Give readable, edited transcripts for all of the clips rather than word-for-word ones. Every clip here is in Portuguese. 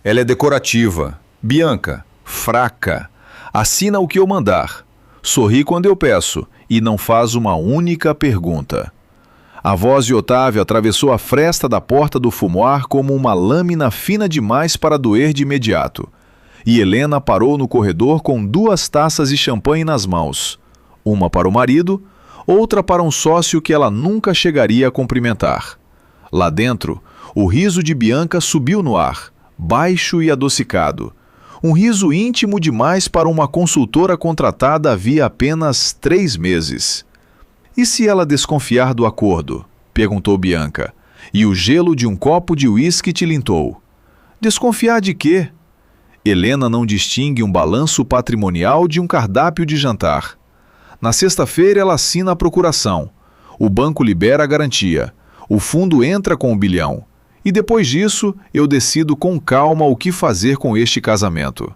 Ela é decorativa. Bianca, fraca. Assina o que eu mandar. Sorri quando eu peço e não faz uma única pergunta. A voz de Otávio atravessou a fresta da porta do fumoir como uma lâmina fina demais para doer de imediato. E Helena parou no corredor com 2 taças de champanhe nas mãos. Uma para o marido, outra para um sócio que ela nunca chegaria a cumprimentar. Lá dentro, o riso de Bianca subiu no ar, baixo e adocicado. Um riso íntimo demais para uma consultora contratada havia apenas 3 meses. E se ela desconfiar do acordo? Perguntou Bianca, e o gelo de um copo de uísque tilintou. Desconfiar de quê? Helena não distingue um balanço patrimonial de um cardápio de jantar. Na sexta-feira ela assina a procuração. O banco libera a garantia. O fundo entra com 1 bilhão. E depois disso, eu decido com calma o que fazer com este casamento.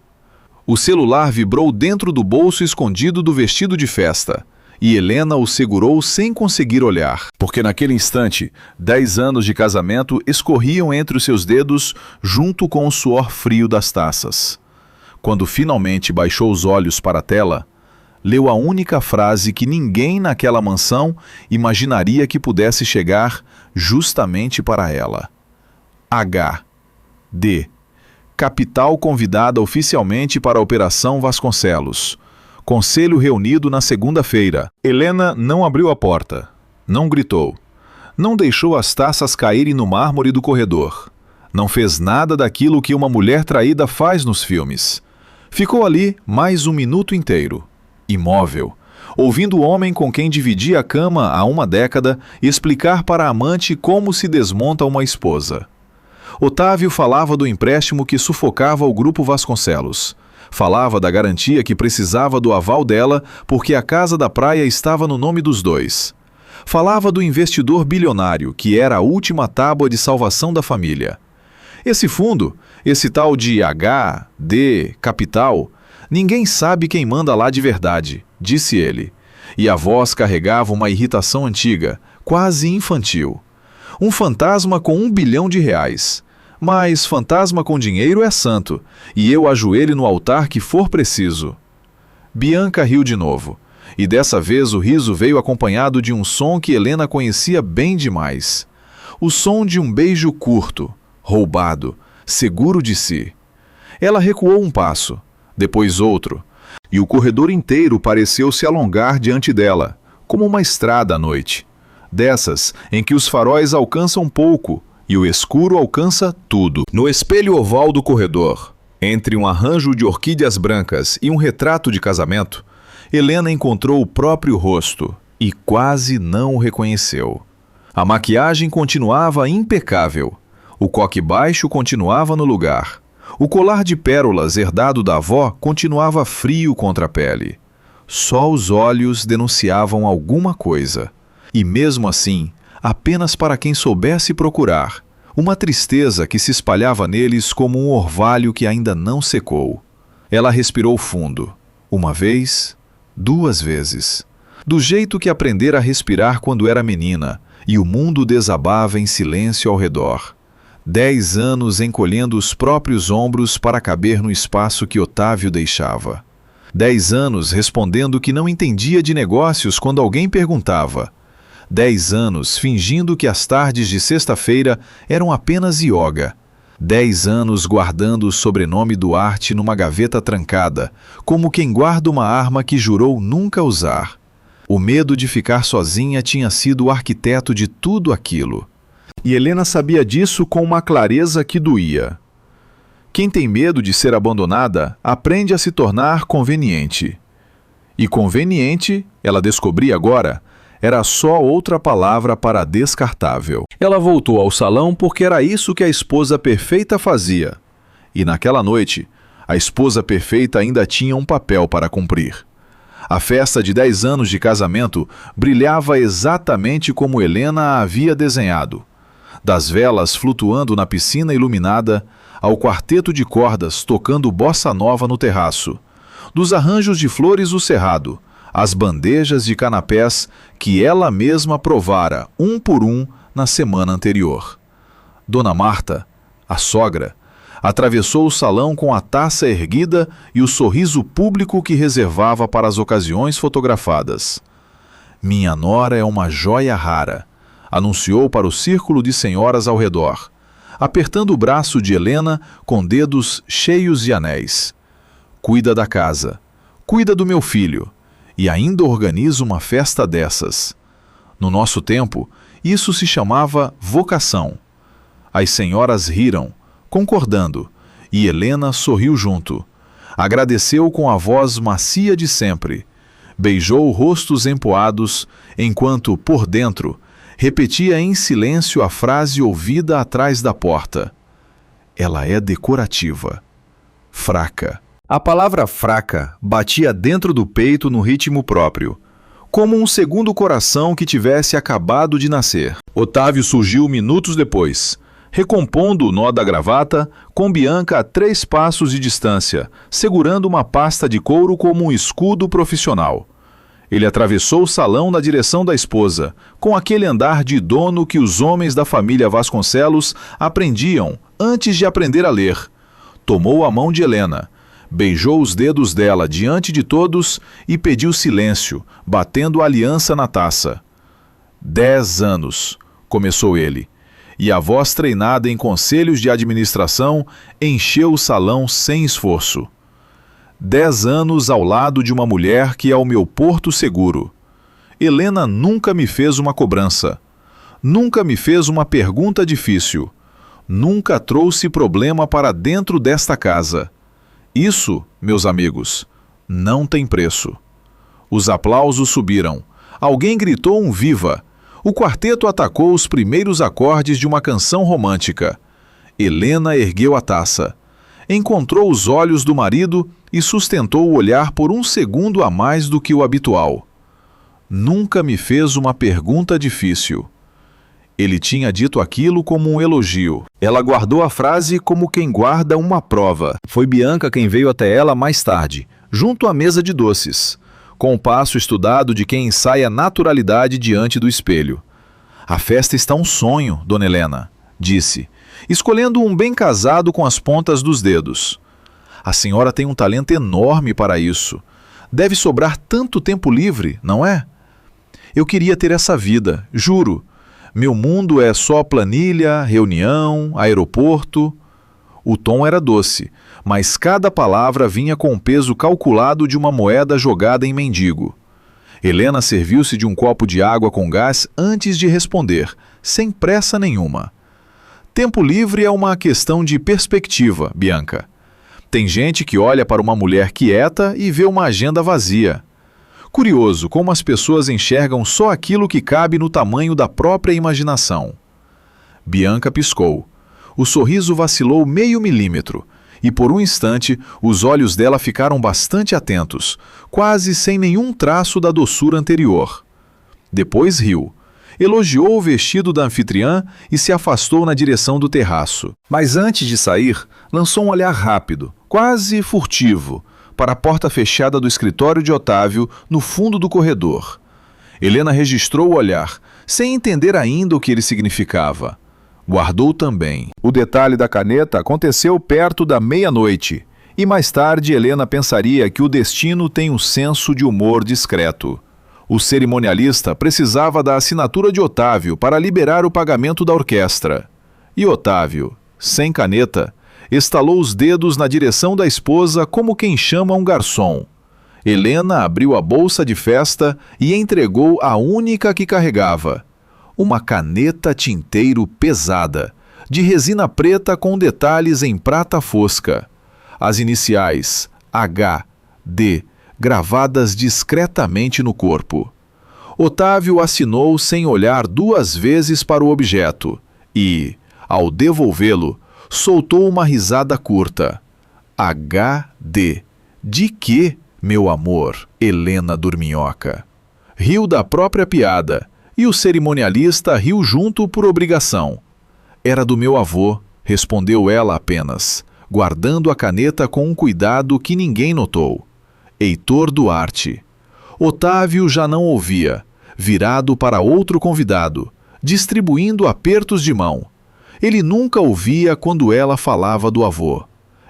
O celular vibrou dentro do bolso escondido do vestido de festa. E Helena o segurou sem conseguir olhar, porque naquele instante, 10 anos de casamento escorriam entre os seus dedos junto com o suor frio das taças. Quando finalmente baixou os olhos para a tela, leu a única frase que ninguém naquela mansão imaginaria que pudesse chegar justamente para ela. H.D. Capital convidada oficialmente para a Operação Vasconcelos. Conselho reunido na segunda-feira. Helena não abriu a porta. Não gritou. Não deixou as taças caírem no mármore do corredor. Não fez nada daquilo que uma mulher traída faz nos filmes. Ficou ali mais 1 minuto inteiro, imóvel, ouvindo o homem com quem dividia a cama há 1 década explicar para a amante como se desmonta uma esposa. Otávio falava do empréstimo que sufocava o Grupo Vasconcelos. Falava da garantia que precisava do aval dela porque a casa da praia estava no nome dos dois. Falava do investidor bilionário que era a última tábua de salvação da família. Esse fundo, esse tal de H.D. Capital, ninguém sabe quem manda lá de verdade, disse ele. E a voz carregava uma irritação antiga, quase infantil. Um fantasma com 1 bilhão de reais. Mas fantasma com dinheiro é santo, e eu ajoelho no altar que for preciso. Bianca riu de novo, e dessa vez o riso veio acompanhado de um som que Helena conhecia bem demais. O som de um beijo curto, roubado, seguro de si. Ela recuou um passo, depois outro, e o corredor inteiro pareceu se alongar diante dela, como uma estrada à noite. Dessas em que os faróis alcançam pouco, e o escuro alcança tudo. No espelho oval do corredor, entre um arranjo de orquídeas brancas e um retrato de casamento, Helena encontrou o próprio rosto e quase não o reconheceu. A maquiagem continuava impecável. O coque baixo continuava no lugar. O colar de pérolas herdado da avó continuava frio contra a pele. Só os olhos denunciavam alguma coisa. E mesmo assim, apenas para quem soubesse procurar, uma tristeza que se espalhava neles como um orvalho que ainda não secou. Ela respirou fundo, 1 vez, 2 vezes, do jeito que aprendera a respirar quando era menina, e o mundo desabava em silêncio ao redor. 10 anos encolhendo os próprios ombros para caber no espaço que Otávio deixava. 10 anos respondendo que não entendia de negócios quando alguém perguntava. 10 anos fingindo que as tardes de sexta-feira eram apenas ioga. 10 anos guardando o sobrenome Duarte numa gaveta trancada, como quem guarda uma arma que jurou nunca usar. O medo de ficar sozinha tinha sido o arquiteto de tudo aquilo. E Helena sabia disso com uma clareza que doía. Quem tem medo de ser abandonada aprende a se tornar conveniente. E conveniente, ela descobria agora, era só outra palavra para descartável. Ela voltou ao salão porque era isso que a esposa perfeita fazia. E naquela noite, a esposa perfeita ainda tinha um papel para cumprir. A festa de 10 anos de casamento brilhava exatamente como Helena a havia desenhado. Das velas flutuando na piscina iluminada, ao quarteto de cordas tocando bossa nova no terraço, dos arranjos de flores o cerrado, as bandejas de canapés que ela mesma provara, um por um, na semana anterior. Dona Marta, a sogra, Atravessou o salão com a taça erguida e o sorriso público que reservava para as ocasiões fotografadas. Minha nora é uma joia rara, anunciou para o círculo de senhoras ao redor, apertando o braço de Helena com dedos cheios de anéis. Cuida da casa, cuida do meu filho, e ainda organiza uma festa dessas. No nosso tempo, isso se chamava vocação. As senhoras riram, concordando, e Helena sorriu junto. Agradeceu com a voz macia de sempre. Beijou rostos empoados, enquanto, por dentro, repetia em silêncio a frase ouvida atrás da porta. Ela é decorativa. Fraca. A palavra fraca batia dentro do peito no ritmo próprio, como um segundo coração que tivesse acabado de nascer. Otávio surgiu minutos depois, recompondo o nó da gravata, com Bianca a 3 passos de distância, segurando uma pasta de couro como um escudo profissional. Ele atravessou o salão na direção da esposa, com aquele andar de dono que os homens da família Vasconcelos aprendiam antes de aprender a ler. Tomou a mão de Helena, beijou os dedos dela diante de todos e pediu silêncio, batendo a aliança na taça. 10 anos, começou ele, e a voz treinada em conselhos de administração encheu o salão sem esforço. 10 anos ao lado de uma mulher que é o meu porto seguro. Helena nunca me fez uma cobrança. Nunca me fez uma pergunta difícil. Nunca trouxe problema para dentro desta casa. Isso, meus amigos, não tem preço. Os aplausos subiram. Alguém gritou um viva. O quarteto atacou os primeiros acordes de uma canção romântica. Helena ergueu a taça. Encontrou os olhos do marido e sustentou o olhar por um segundo a mais do que o habitual. Nunca me fez uma pergunta difícil. Ele tinha dito aquilo como um elogio. Ela guardou a frase como quem guarda uma prova. Foi Bianca quem veio até ela mais tarde, junto à mesa de doces, com o passo estudado de quem ensaia naturalidade diante do espelho. A festa está um sonho, dona Helena, disse, escolhendo um bem casado com as pontas dos dedos. A senhora tem um talento enorme para isso. Deve sobrar tanto tempo livre, não é? Eu queria ter essa vida, juro. Meu mundo é só planilha, reunião, aeroporto. O tom era doce, mas cada palavra vinha com o peso calculado de uma moeda jogada em mendigo. Helena serviu-se de um copo de água com gás antes de responder, sem pressa nenhuma. Tempo livre é uma questão de perspectiva, Bianca. Tem gente que olha para uma mulher quieta e vê uma agenda vazia. Curioso como as pessoas enxergam só aquilo que cabe no tamanho da própria imaginação. Bianca piscou. O sorriso vacilou meio milímetro, e por um instante os olhos dela ficaram bastante atentos, quase sem nenhum traço da doçura anterior. Depois riu. Elogiou o vestido da anfitriã e se afastou na direção do terraço. Mas antes de sair, lançou um olhar rápido, quase furtivo, para a porta fechada do escritório de Otávio, no fundo do corredor. Helena registrou o olhar, sem entender ainda o que ele significava. Guardou também. O detalhe da caneta aconteceu perto da meia-noite, e mais tarde Helena pensaria que o destino tem um senso de humor discreto. O cerimonialista precisava da assinatura de Otávio para liberar o pagamento da orquestra. E Otávio, sem caneta, estalou os dedos na direção da esposa como quem chama um garçom. Helena abriu a bolsa de festa e entregou a única que carregava. Uma caneta tinteiro pesada, de resina preta com detalhes em prata fosca. As iniciais H.D. gravadas discretamente no corpo. Otávio assinou sem olhar 2 vezes para o objeto e, ao devolvê-lo, soltou uma risada curta. H.D. De que, meu amor, Helena Dorminhoca? Riu da própria piada, e o cerimonialista riu junto por obrigação. Era do meu avô, respondeu ela apenas, guardando a caneta com um cuidado que ninguém notou. Heitor Duarte. Otávio já não ouvia, virado para outro convidado, distribuindo apertos de mão. Ele nunca ouvia quando ela falava do avô.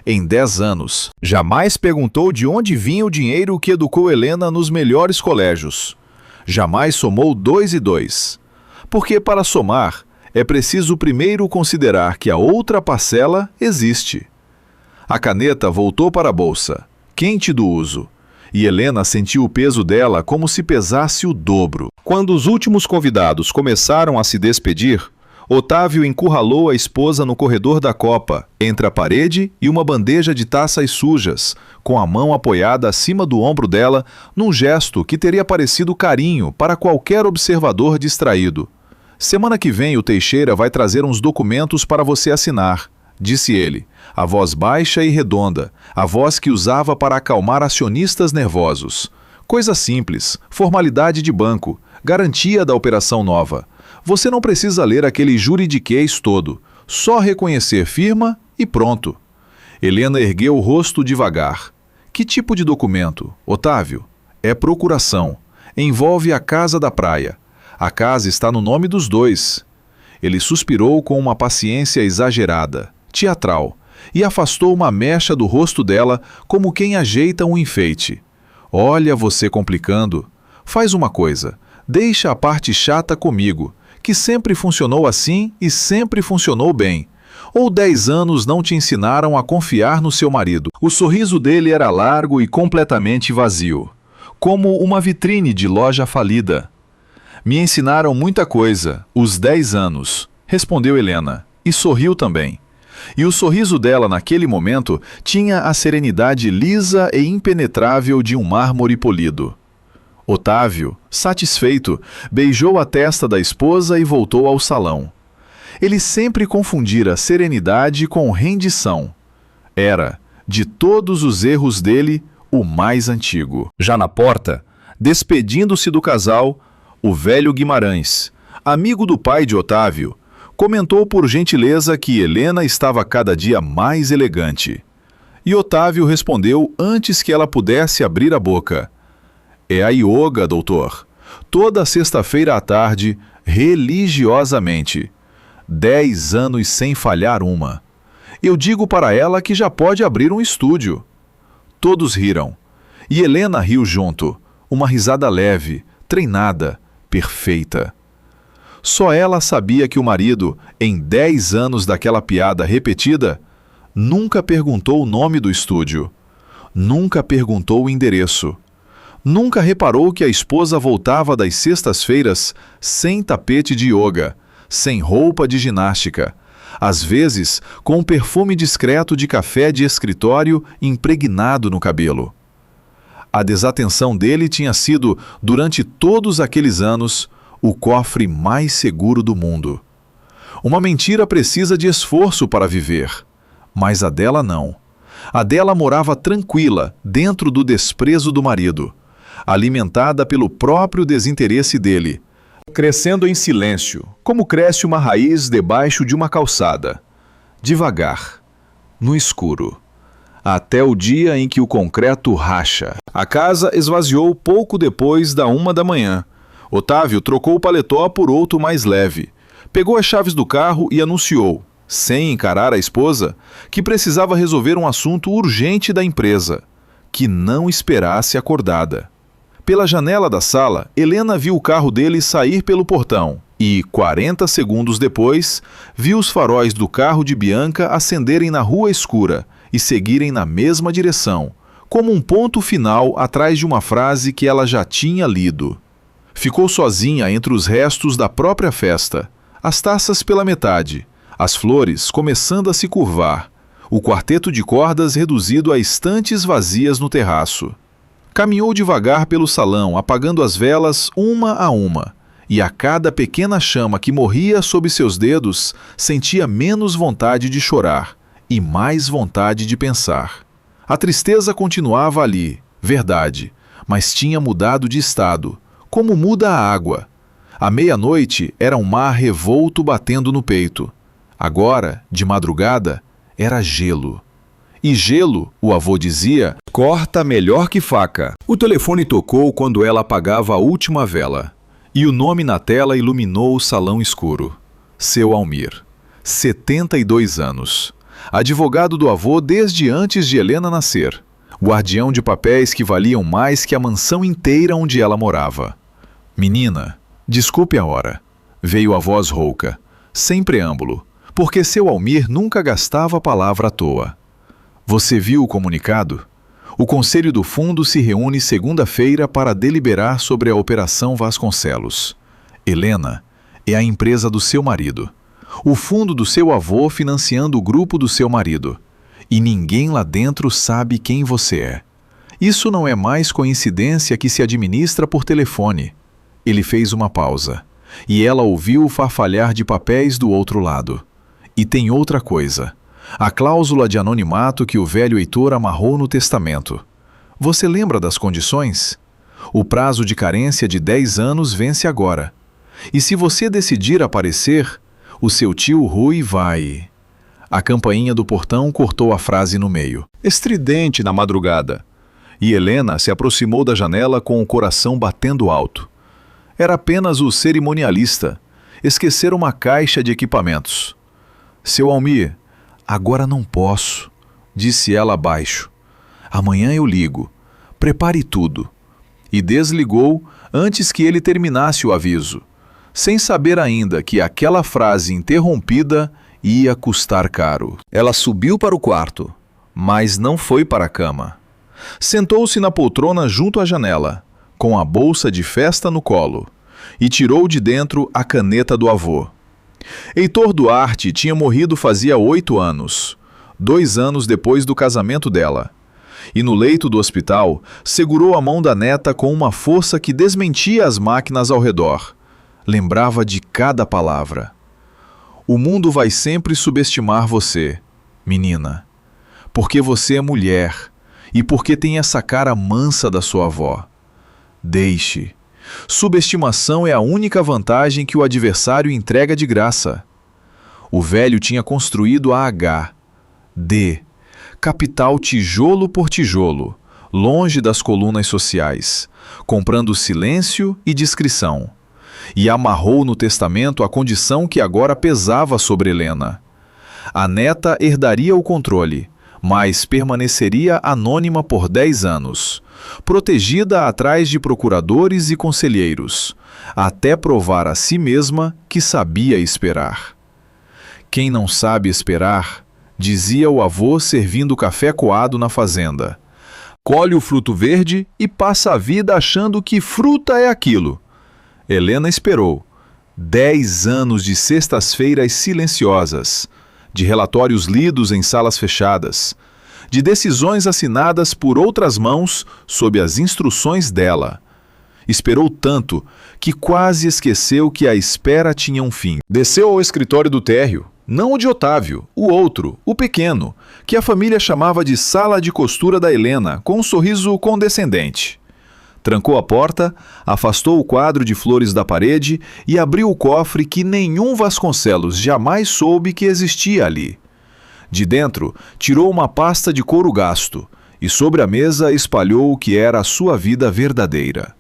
Em 10 anos, jamais perguntou de onde vinha o dinheiro que educou Helena nos melhores colégios. Jamais somou 2 e 2. Porque para somar, é preciso primeiro considerar que a outra parcela existe. A caneta voltou para a bolsa, quente do uso, e Helena sentiu o peso dela como se pesasse o dobro. Quando os últimos convidados começaram a se despedir, Otávio encurralou a esposa no corredor da copa, entre a parede e uma bandeja de taças sujas, com a mão apoiada acima do ombro dela, num gesto que teria parecido carinho para qualquer observador distraído. Semana que vem o Teixeira vai trazer uns documentos para você assinar, disse ele, a voz baixa e redonda, a voz que usava para acalmar acionistas nervosos. Coisa simples, formalidade de banco, garantia da operação nova. Você não precisa ler aquele juridiquês todo, só reconhecer firma e pronto. Helena ergueu o rosto devagar. Que tipo de documento, Otávio? É procuração. Envolve a casa da praia. A casa está no nome dos dois. Ele suspirou com uma paciência exagerada, teatral, e afastou uma mecha do rosto dela como quem ajeita um enfeite. Olha você complicando. Faz uma coisa, deixa a parte chata comigo, que sempre funcionou assim e sempre funcionou bem. Ou 10 anos não te ensinaram a confiar no seu marido. O sorriso dele era largo e completamente vazio, como uma vitrine de loja falida. Me ensinaram muita coisa, os 10 anos, respondeu Helena, e sorriu também. E o sorriso dela naquele momento tinha a serenidade lisa e impenetrável de um mármore polido. Otávio, satisfeito, beijou a testa da esposa e voltou ao salão. Ele sempre confundira serenidade com rendição. Era, de todos os erros dele, o mais antigo. Já na porta, despedindo-se do casal, o velho Guimarães, amigo do pai de Otávio, comentou por gentileza que Helena estava cada dia mais elegante. E Otávio respondeu antes que ela pudesse abrir a boca. É a yoga, doutor. Toda sexta-feira à tarde, religiosamente. 10 anos sem falhar uma. Eu digo para ela que já pode abrir um estúdio. Todos riram. E Helena riu junto. Uma risada leve, treinada, perfeita. Só ela sabia que o marido, em 10 anos daquela piada repetida, nunca perguntou o nome do estúdio. Nunca perguntou o endereço. Nunca reparou que a esposa voltava das sextas-feiras sem tapete de yoga, sem roupa de ginástica, às vezes com um perfume discreto de café de escritório impregnado no cabelo. A desatenção dele tinha sido, durante todos aqueles anos, o cofre mais seguro do mundo. Uma mentira precisa de esforço para viver, mas a dela não. A dela morava tranquila, dentro do desprezo do marido, alimentada pelo próprio desinteresse dele, crescendo em silêncio, como cresce uma raiz debaixo de uma calçada, devagar, no escuro, até o dia em que o concreto racha. A casa esvaziou pouco depois da 1 da manhã. Otávio trocou o paletó por outro mais leve, pegou as chaves do carro e anunciou, sem encarar a esposa, que precisava resolver um assunto urgente da empresa, que não esperasse acordada. Pela janela da sala, Helena viu o carro dele sair pelo portão e, 40 segundos depois, viu os faróis do carro de Bianca acenderem na rua escura e seguirem na mesma direção, como um ponto final atrás de uma frase que ela já tinha lido. Ficou sozinha entre os restos da própria festa, as taças pela metade, as flores começando a se curvar, o quarteto de cordas reduzido a estantes vazias no terraço. Caminhou devagar pelo salão, apagando as velas uma a uma, e a cada pequena chama que morria sob seus dedos, sentia menos vontade de chorar e mais vontade de pensar. A tristeza continuava ali, verdade, mas tinha mudado de estado, como muda a água. À meia-noite era um mar revolto batendo no peito. Agora, de madrugada, era gelo. E gelo, o avô dizia, corta melhor que faca. O telefone tocou quando ela apagava a última vela. E o nome na tela iluminou o salão escuro. Seu Almir. 72 anos. Advogado do avô desde antes de Helena nascer. Guardião de papéis que valiam mais que a mansão inteira onde ela morava. Menina, desculpe a hora. Veio a voz rouca, sem preâmbulo, porque seu Almir nunca gastava a palavra à toa. Você viu o comunicado? O Conselho do Fundo se reúne segunda-feira para deliberar sobre a Operação Vasconcelos. Helena é a empresa do seu marido. O fundo do seu avô financiando o grupo do seu marido. E ninguém lá dentro sabe quem você é. Isso não é mais coincidência que se administra por telefone. Ele fez uma pausa. E ela ouviu o farfalhar de papéis do outro lado. E tem outra coisa. A cláusula de anonimato que o velho Heitor amarrou no testamento. Você lembra das condições? O prazo de carência de 10 anos vence agora. E se você decidir aparecer, o seu tio Rui vai... A campainha do portão cortou a frase no meio, estridente na madrugada. E Helena se aproximou da janela com o coração batendo alto. Era apenas o cerimonialista. Esquecer uma caixa de equipamentos. Seu Almir, agora não posso, disse ela baixo. Amanhã eu ligo. Prepare tudo. E desligou antes que ele terminasse o aviso, sem saber ainda que aquela frase interrompida ia custar caro. Ela subiu para o quarto, mas não foi para a cama. Sentou-se na poltrona junto à janela, com a bolsa de festa no colo, e tirou de dentro a caneta do avô. Heitor Duarte tinha morrido fazia 8 anos, 2 anos depois do casamento dela. E no leito do hospital, segurou a mão da neta com uma força que desmentia as máquinas ao redor. Lembrava de cada palavra. O mundo vai sempre subestimar você, menina. Porque você é mulher e porque tem essa cara mansa da sua avó. Deixe. Subestimação é a única vantagem que o adversário entrega de graça. O velho tinha construído a H, D, capital tijolo por tijolo, longe das colunas sociais, comprando silêncio e discrição. E amarrou no testamento a condição que agora pesava sobre Helena. A neta herdaria o controle, mas permaneceria anônima por 10 anos, protegida atrás de procuradores e conselheiros, até provar a si mesma que sabia esperar. Quem não sabe esperar, dizia o avô servindo café coado na fazenda, colhe o fruto verde e passa a vida achando que fruta é aquilo. Helena esperou 10 anos de sextas-feiras silenciosas, de relatórios lidos em salas fechadas, de decisões assinadas por outras mãos sob as instruções dela. Esperou tanto que quase esqueceu que a espera tinha um fim. Desceu ao escritório do térreo, não o de Otávio, o outro, o pequeno, que a família chamava de sala de costura da Helena, com um sorriso condescendente. Trancou a porta, afastou o quadro de flores da parede e abriu o cofre que nenhum Vasconcelos jamais soube que existia ali. De dentro, tirou uma pasta de couro gasto e sobre a mesa espalhou o que era a sua vida verdadeira.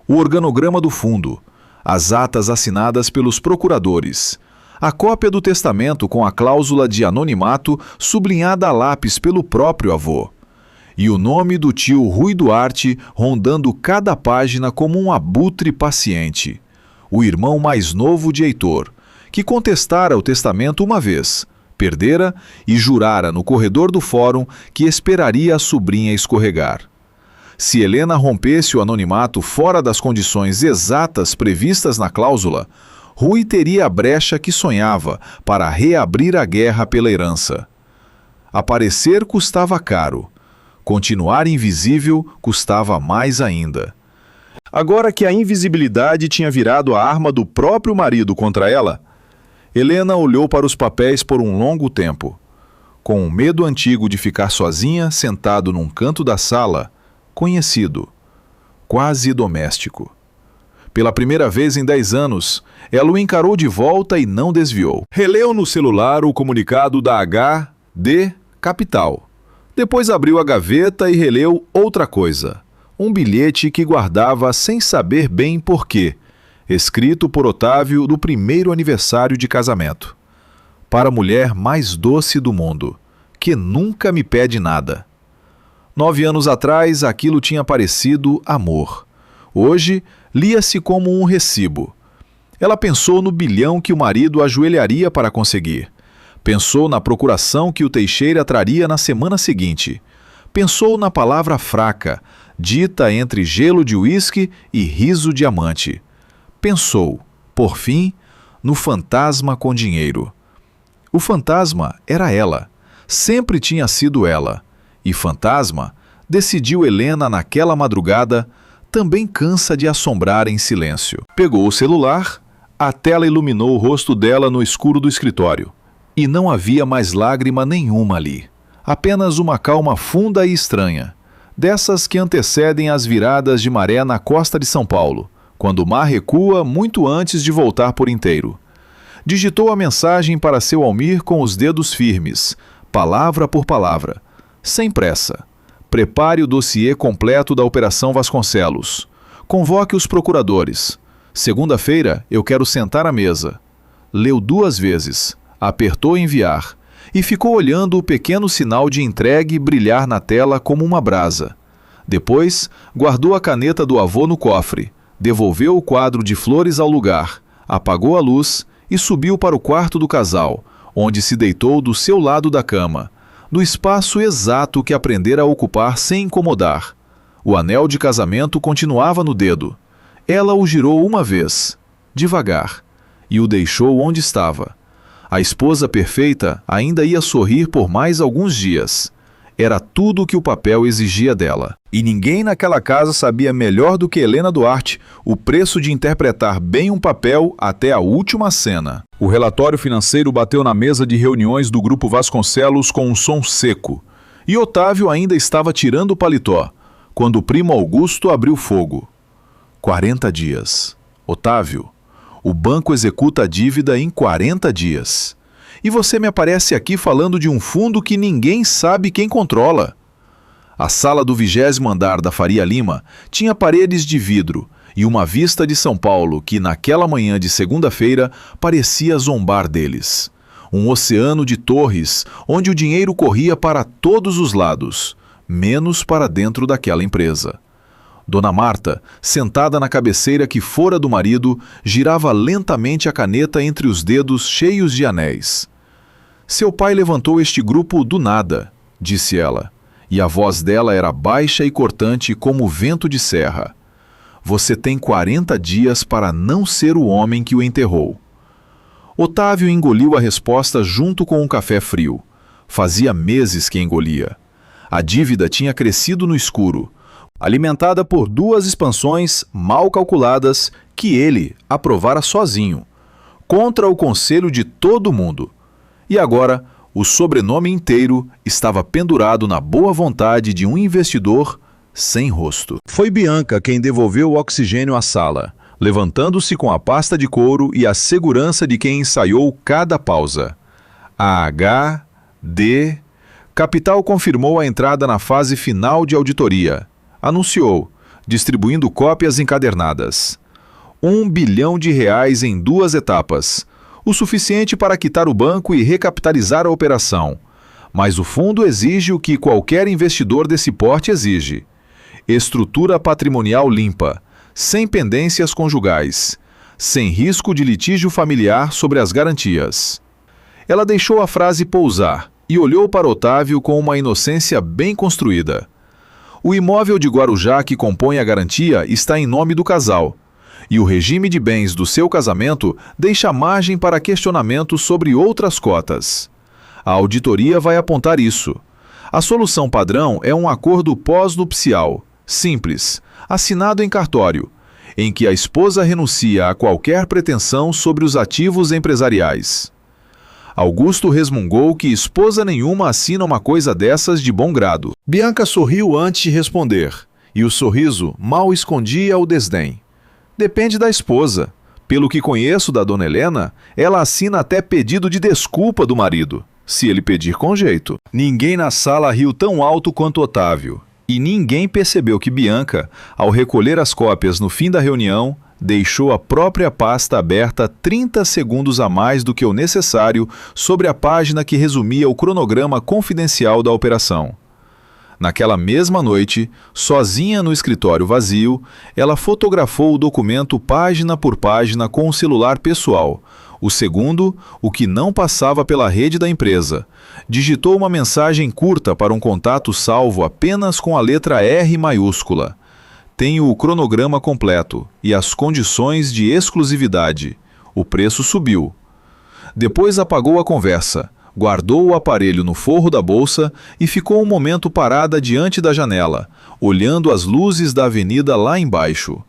O organograma do fundo, as atas assinadas pelos procuradores, a cópia do testamento com a cláusula de anonimato sublinhada a lápis pelo próprio avô. E o nome do tio Rui Duarte rondando cada página como um abutre paciente. O irmão mais novo de Heitor, que contestara o testamento uma vez, perdera e jurara no corredor do fórum que esperaria a sobrinha escorregar. Se Helena rompesse o anonimato fora das condições exatas previstas na cláusula, Rui teria a brecha que sonhava para reabrir a guerra pela herança. Aparecer custava caro. Continuar invisível custava mais ainda. Agora que a invisibilidade tinha virado a arma do próprio marido contra ela, Helena olhou para os papéis por um longo tempo, com o medo antigo de ficar sozinha, sentado num canto da sala, conhecido, quase doméstico. Pela primeira vez em 10 anos, ela o encarou de volta e não desviou. Releu no celular o comunicado da H, D, Capital. Depois abriu a gaveta e releu outra coisa. Um bilhete que guardava sem saber bem por quê, escrito por Otávio no primeiro aniversário de casamento. para a mulher mais doce do mundo, que nunca me pede nada. 9 anos atrás, aquilo tinha parecido amor. Hoje, lia-se como um recibo. Ela pensou no bilhão que o marido ajoelharia para conseguir. Pensou na procuração que o Teixeira traria na semana seguinte. Pensou na palavra fraca, dita entre gelo de uísque e riso de amante. Pensou, por fim, no fantasma com dinheiro. O fantasma era ela. Sempre tinha sido ela. E fantasma, decidiu Helena naquela madrugada, também cansa de assombrar em silêncio. Pegou o celular, a tela iluminou o rosto dela no escuro do escritório. E não havia mais lágrima nenhuma ali. Apenas uma calma funda e estranha, dessas que antecedem as viradas de maré na costa de São Paulo, quando o mar recua muito antes de voltar por inteiro. Digitou a mensagem para seu Almir com os dedos firmes, palavra por palavra, sem pressa. Prepare o dossiê completo da Operação Vasconcelos. Convoque os procuradores. Segunda-feira eu quero sentar à mesa. Leu 2 vezes, apertou enviar e ficou olhando o pequeno sinal de entregue brilhar na tela como uma brasa. Depois, guardou a caneta do avô no cofre, devolveu o quadro de flores ao lugar, apagou a luz e subiu para o quarto do casal, onde se deitou do seu lado da cama, no espaço exato que aprendera a ocupar sem incomodar. O anel de casamento continuava no dedo. Ela o girou uma vez, devagar, e o deixou onde estava. A esposa perfeita ainda ia sorrir por mais alguns dias. Era tudo o que o papel exigia dela. E ninguém naquela casa sabia melhor do que Helena Duarte o preço de interpretar bem um papel até a última cena. O relatório financeiro bateu na mesa de reuniões do Grupo Vasconcelos com um som seco. E Otávio ainda estava tirando o paletó, quando o primo Augusto abriu fogo. 40 dias. Otávio, o banco executa a dívida em 40 dias. E você me aparece aqui falando de um fundo que ninguém sabe quem controla. A sala do 20º andar da Faria Lima tinha paredes de vidro e uma vista de São Paulo que, naquela manhã de segunda-feira, parecia zombar deles. Um oceano de torres, onde o dinheiro corria para todos os lados, menos para dentro daquela empresa. Dona Marta, sentada na cabeceira que fora do marido, girava lentamente a caneta entre os dedos cheios de anéis. Seu pai levantou este grupo do nada, disse ela, e a voz dela era baixa e cortante como o vento de serra. Você tem 40 dias para não ser o homem que o enterrou. Otávio engoliu a resposta junto com um café frio. Fazia meses que engolia. A dívida tinha crescido no escuro, alimentada por 2 expansões mal calculadas que ele aprovara sozinho, contra o conselho de todo mundo. E agora, o sobrenome inteiro estava pendurado na boa vontade de um investidor sem rosto. Foi Bianca quem devolveu o oxigênio à sala, levantando-se com a pasta de couro e a segurança de quem ensaiou cada pausa. AHD. Capital confirmou a entrada na fase final de auditoria. Anunciou, distribuindo cópias encadernadas. R$1 bilhão em 2 etapas, o suficiente para quitar o banco e recapitalizar a operação. Mas o fundo exige o que qualquer investidor desse porte exige: estrutura patrimonial limpa, sem pendências conjugais, sem risco de litígio familiar sobre as garantias. Ela deixou a frase pousar e olhou para Otávio com uma inocência bem construída. O imóvel de Guarujá que compõe a garantia está em nome do casal, e o regime de bens do seu casamento deixa margem para questionamentos sobre outras cotas. A auditoria vai apontar isso. A solução padrão é um acordo pós-nupcial, simples, assinado em cartório, em que a esposa renuncia a qualquer pretensão sobre os ativos empresariais. Augusto resmungou que esposa nenhuma assina uma coisa dessas de bom grado. Bianca sorriu antes de responder, e o sorriso mal escondia o desdém. Depende da esposa. Pelo que conheço da dona Helena, ela assina até pedido de desculpa do marido, se ele pedir com jeito. Ninguém na sala riu tão alto quanto Otávio, e ninguém percebeu que Bianca, ao recolher as cópias no fim da reunião, deixou a própria pasta aberta 30 segundos a mais do que o necessário sobre a página que resumia o cronograma confidencial da operação. Naquela mesma noite, sozinha no escritório vazio, ela fotografou o documento página por página com o celular pessoal. O segundo, o que não passava pela rede da empresa. Digitou uma mensagem curta para um contato salvo apenas com a letra R maiúscula. Tenho o cronograma completo e as condições de exclusividade. O preço subiu. Depois apagou a conversa, guardou o aparelho no forro da bolsa e ficou um momento parada diante da janela, olhando as luzes da avenida lá embaixo.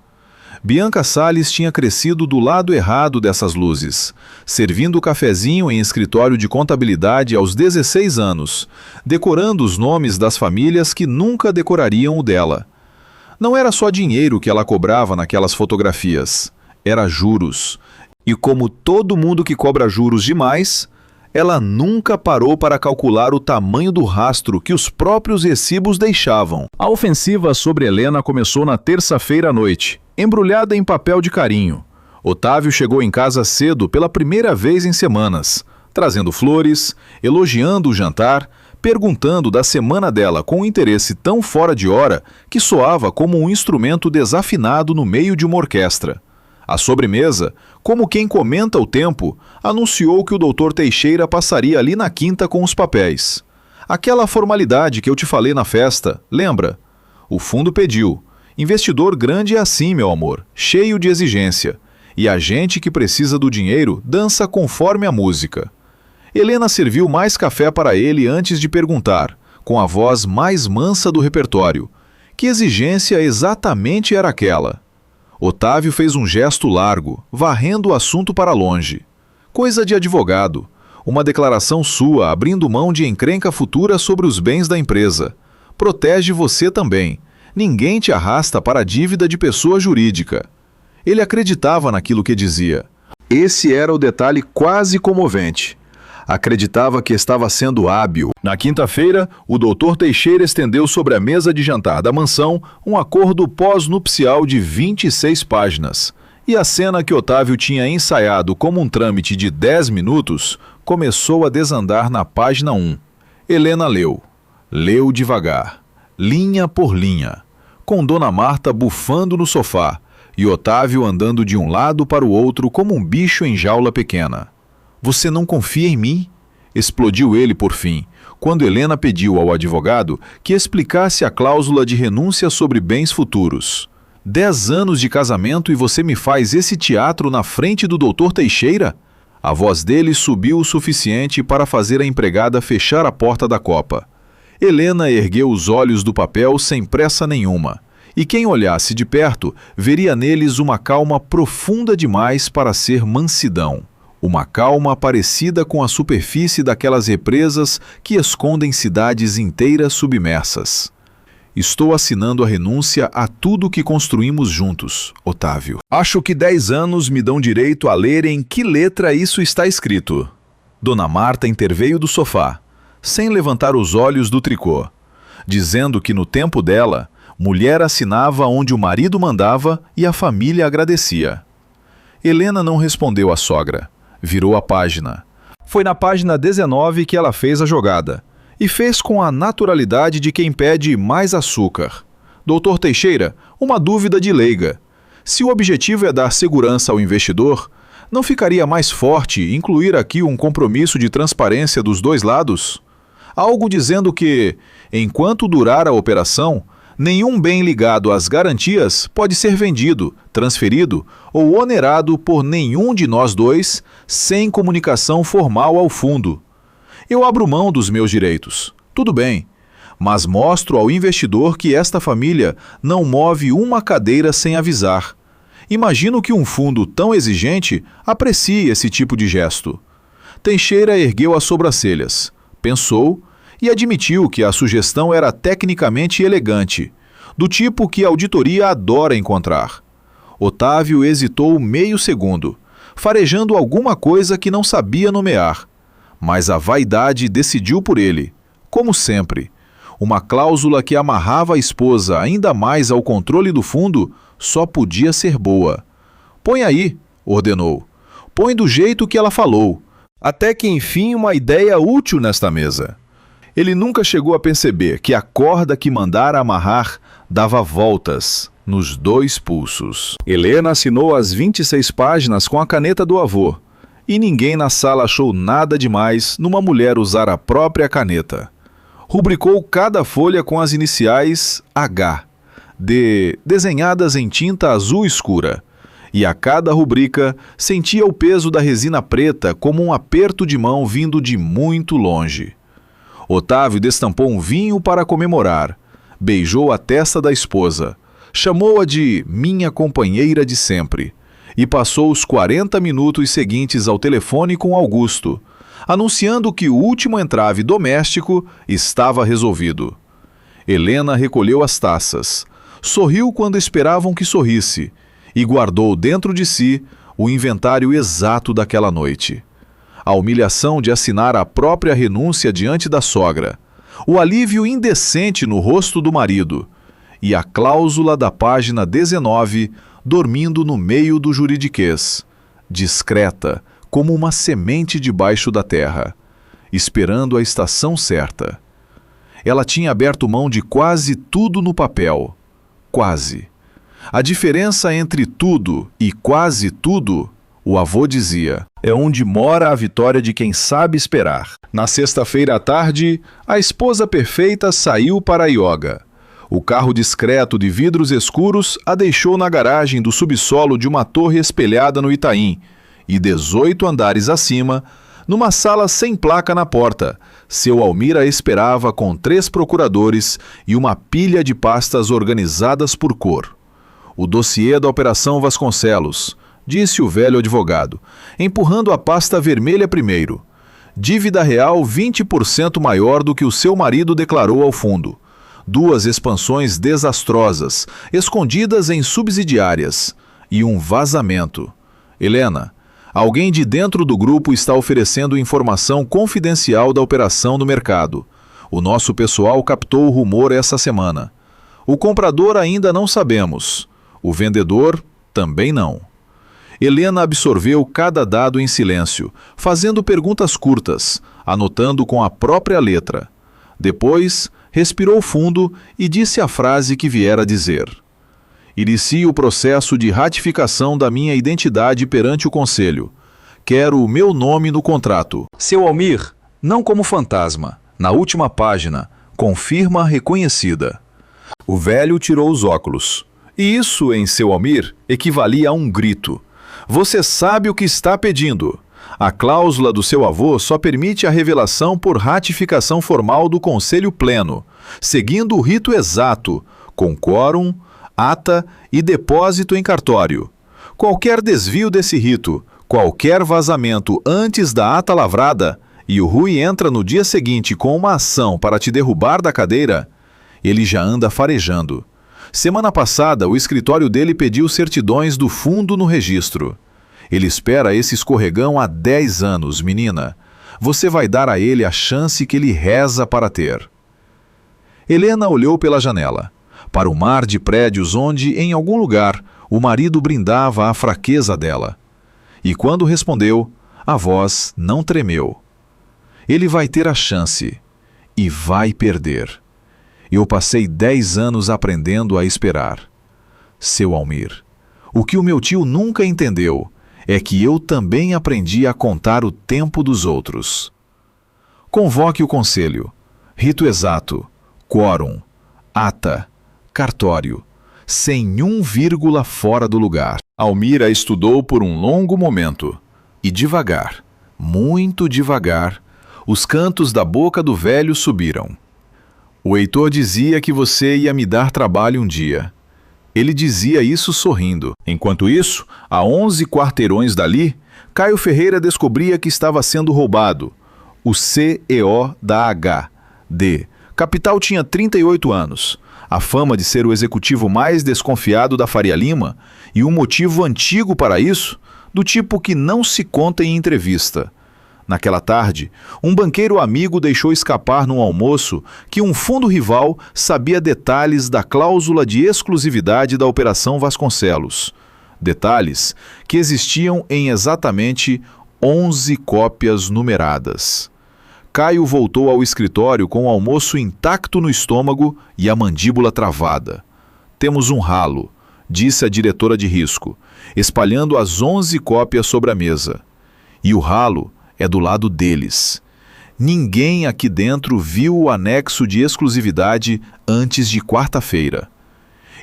Bianca Salles tinha crescido do lado errado dessas luzes, servindo cafezinho em escritório de contabilidade aos 16 anos, decorando os nomes das famílias que nunca decorariam o dela. Não era só dinheiro que ela cobrava naquelas fotografias, era juros. E como todo mundo que cobra juros demais, ela nunca parou para calcular o tamanho do rastro que os próprios recibos deixavam. A ofensiva sobre Helena começou na terça-feira à noite, embrulhada em papel de carinho. Otávio chegou em casa cedo pela primeira vez em semanas, trazendo flores, elogiando o jantar, perguntando da semana dela com um interesse tão fora de hora que soava como um instrumento desafinado no meio de uma orquestra. A sobremesa, como quem comenta o tempo, anunciou que o Dr. Teixeira passaria ali na quinta com os papéis. Aquela formalidade que eu te falei na festa, lembra? O fundo pediu. Investidor grande é assim, meu amor, cheio de exigência. E a gente que precisa do dinheiro dança conforme a música. Helena serviu mais café para ele antes de perguntar, com a voz mais mansa do repertório, que exigência exatamente era aquela. Otávio fez um gesto largo, varrendo o assunto para longe. Coisa de advogado. Uma declaração sua abrindo mão de encrenca futura sobre os bens da empresa. Protege você também. Ninguém te arrasta para a dívida de pessoa jurídica. Ele acreditava naquilo que dizia. Esse era o detalhe quase comovente. Acreditava que estava sendo hábil. Na quinta-feira, o Dr. Teixeira estendeu sobre a mesa de jantar da mansão um acordo pós-nupcial de 26 páginas. E a cena que Otávio tinha ensaiado como um trâmite de 10 minutos começou a desandar na página 1. Helena leu. Leu devagar, linha por linha, com Dona Marta bufando no sofá e Otávio andando de um lado para o outro como um bicho em jaula pequena. Você não confia em mim? Explodiu ele por fim, quando Helena pediu ao advogado que explicasse a cláusula de renúncia sobre bens futuros. 10 anos de casamento e você me faz esse teatro na frente do Dr. Teixeira? A voz dele subiu o suficiente para fazer a empregada fechar a porta da copa. Helena ergueu os olhos do papel sem pressa nenhuma, e quem olhasse de perto veria neles uma calma profunda demais para ser mansidão. Uma calma parecida com a superfície daquelas represas que escondem cidades inteiras submersas. Estou assinando a renúncia a tudo que construímos juntos, Otávio. Acho que 10 anos me dão direito a ler em que letra isso está escrito. Dona Marta interveio do sofá, sem levantar os olhos do tricô, dizendo que no tempo dela, mulher assinava onde o marido mandava e a família agradecia. Helena não respondeu à sogra. Virou a página. Foi na página 19 que ela fez a jogada. E fez com a naturalidade de quem pede mais açúcar. Dr. Teixeira, uma dúvida de leiga. Se o objetivo é dar segurança ao investidor, não ficaria mais forte incluir aqui um compromisso de transparência dos dois lados? Algo dizendo que, enquanto durar a operação, nenhum bem ligado às garantias pode ser vendido, transferido ou onerado por nenhum de nós dois sem comunicação formal ao fundo. Eu abro mão dos meus direitos, tudo bem, mas mostro ao investidor que esta família não move uma cadeira sem avisar. Imagino que um fundo tão exigente aprecie esse tipo de gesto. Teixeira ergueu as sobrancelhas, pensou e admitiu que a sugestão era tecnicamente elegante, do tipo que a auditoria adora encontrar. Otávio hesitou meio segundo, farejando alguma coisa que não sabia nomear, mas a vaidade decidiu por ele, como sempre. Uma cláusula que amarrava a esposa ainda mais ao controle do fundo só podia ser boa. Põe aí, ordenou. Põe do jeito que ela falou. Até que enfim uma ideia útil nesta mesa. Ele nunca chegou a perceber que a corda que mandara amarrar dava voltas nos 2 pulsos. Helena assinou as 26 páginas com a caneta do avô, e ninguém na sala achou nada demais numa mulher usar a própria caneta. Rubricou cada folha com as iniciais H, desenhadas em tinta azul escura, e a cada rubrica sentia o peso da resina preta como um aperto de mão vindo de muito longe. Otávio destampou um vinho para comemorar, beijou a testa da esposa, chamou-a de minha companheira de sempre e passou os 40 minutos seguintes ao telefone com Augusto, anunciando que o último entrave doméstico estava resolvido. Helena recolheu as taças, sorriu quando esperavam que sorrisse e guardou dentro de si o inventário exato daquela noite. A humilhação de assinar a própria renúncia diante da sogra, o alívio indecente no rosto do marido e a cláusula da página 19 dormindo no meio do juridiquês, discreta como uma semente debaixo da terra, esperando a estação certa. Ela tinha aberto mão de quase tudo no papel. Quase. A diferença entre tudo e quase tudo, o avô dizia, é onde mora a vitória de quem sabe esperar. Na sexta-feira à tarde, a esposa perfeita saiu para a yoga. O carro discreto de vidros escuros a deixou na garagem do subsolo de uma torre espelhada no Itaim, e 18 andares acima, numa sala sem placa na porta, seu Almir a esperava com 3 procuradores e uma pilha de pastas organizadas por cor. O dossiê da Operação Vasconcelos, disse o velho advogado, empurrando a pasta vermelha primeiro. Dívida real 20% maior do que o seu marido declarou ao fundo. 2 expansões desastrosas, escondidas em subsidiárias. E um vazamento. Helena, alguém de dentro do grupo está oferecendo informação confidencial da operação no mercado. O nosso pessoal captou o rumor essa semana. O comprador ainda não sabemos. O vendedor também não. Helena absorveu cada dado em silêncio, fazendo perguntas curtas, anotando com a própria letra. Depois, respirou fundo e disse a frase que viera dizer. Inicio o processo de ratificação da minha identidade perante o Conselho. Quero o meu nome no contrato. Seu Almir, não como fantasma. Na última página, confirma reconhecida. O velho tirou os óculos. E isso, em seu Almir, equivalia a um grito. Você sabe o que está pedindo. A cláusula do seu avô só permite a revelação por ratificação formal do Conselho Pleno, seguindo o rito exato, com quórum, ata e depósito em cartório. Qualquer desvio desse rito, qualquer vazamento antes da ata lavrada, e o Rui entra no dia seguinte com uma ação para te derrubar da cadeira, ele já anda farejando. Semana passada, o escritório dele pediu certidões do fundo no registro. Ele espera esse escorregão há 10 anos, menina. Você vai dar a ele a chance que ele reza para ter. Helena olhou pela janela, para o mar de prédios onde, em algum lugar, o marido brindava a fraqueza dela. E quando respondeu, a voz não tremeu. Ele vai ter a chance e vai perder. Eu passei 10 anos aprendendo a esperar. Seu Almir, o que o meu tio nunca entendeu é que eu também aprendi a contar o tempo dos outros. Convoque o conselho. Rito exato. Quórum. Ata. Cartório. Sem um vírgula fora do lugar. Almir a estudou por um longo momento. E devagar, muito devagar, os cantos da boca do velho subiram. O Heitor dizia que você ia me dar trabalho um dia. Ele dizia isso sorrindo. Enquanto isso, a 11 quarteirões dali, Caio Ferreira descobria que estava sendo roubado. O CEO da H. Capital tinha 38 anos. A fama de ser o executivo mais desconfiado da Faria Lima e um motivo antigo para isso, do tipo que não se conta em entrevista. Naquela tarde, um banqueiro amigo deixou escapar num almoço que um fundo rival sabia detalhes da cláusula de exclusividade da Operação Vasconcelos. Detalhes que existiam em exatamente 11 cópias numeradas. Caio voltou ao escritório com o almoço intacto no estômago e a mandíbula travada. Temos um ralo, disse a diretora de risco, espalhando as 11 cópias sobre a mesa. E o ralo é do lado deles. Ninguém aqui dentro viu o anexo de exclusividade antes de quarta-feira.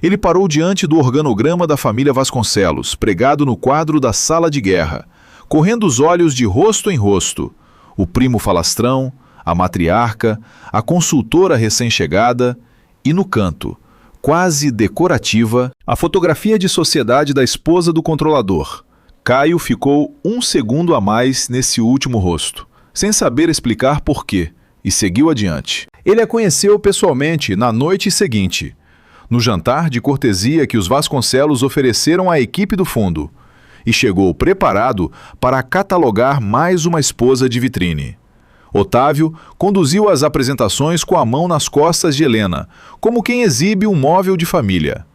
Ele parou diante do organograma da família Vasconcelos, pregado no quadro da sala de guerra, correndo os olhos de rosto em rosto. O primo falastrão, a matriarca, a consultora recém-chegada e, no canto, quase decorativa, a fotografia de sociedade da esposa do controlador. Caio ficou um segundo a mais nesse último rosto, sem saber explicar por quê, e seguiu adiante. Ele a conheceu pessoalmente na noite seguinte, no jantar de cortesia que os Vasconcelos ofereceram à equipe do fundo, e chegou preparado para catalogar mais uma esposa de vitrine. Otávio conduziu as apresentações com a mão nas costas de Helena, como quem exibe um móvel de família.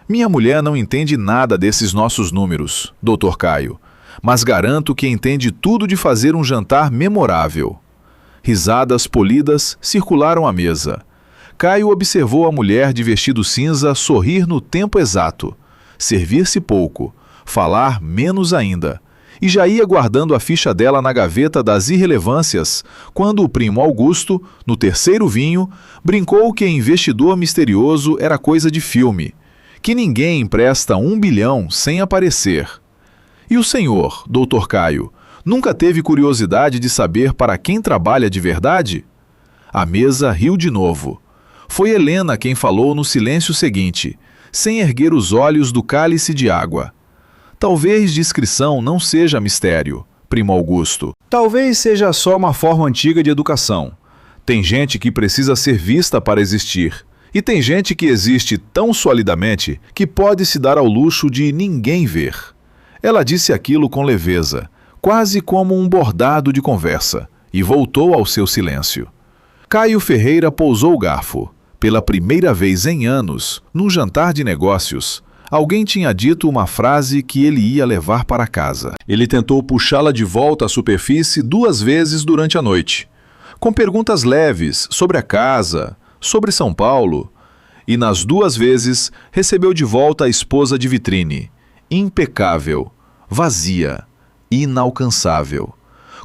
Minha mulher não entende nada desses nossos números, Dr. Caio, mas garanto que entende tudo de fazer um jantar memorável. Risadas polidas circularam a mesa. Caio observou a mulher de vestido cinza sorrir no tempo exato, servir-se pouco, falar menos ainda, e já ia guardando a ficha dela na gaveta das irrelevâncias, quando o primo Augusto, no terceiro vinho, brincou que investidor misterioso era coisa de filme, que ninguém empresta 1 bilhão sem aparecer. E o senhor, Dr. Caio, nunca teve curiosidade de saber para quem trabalha de verdade? A mesa riu de novo. Foi Helena quem falou no silêncio seguinte, sem erguer os olhos do cálice de água. Talvez discrição não seja mistério, primo Augusto. Talvez seja só uma forma antiga de educação. Tem gente que precisa ser vista para existir. E tem gente que existe tão solidamente que pode se dar ao luxo de ninguém ver. Ela disse aquilo com leveza, quase como um bordado de conversa, e voltou ao seu silêncio. Caio Ferreira pousou o garfo. Pela primeira vez em anos, num jantar de negócios, alguém tinha dito uma frase que ele ia levar para casa. Ele tentou puxá-la de volta à superfície 2 vezes durante a noite, com perguntas leves sobre a casa, sobre São Paulo, e nas 2 vezes recebeu de volta a esposa de vitrine, impecável, vazia, inalcançável.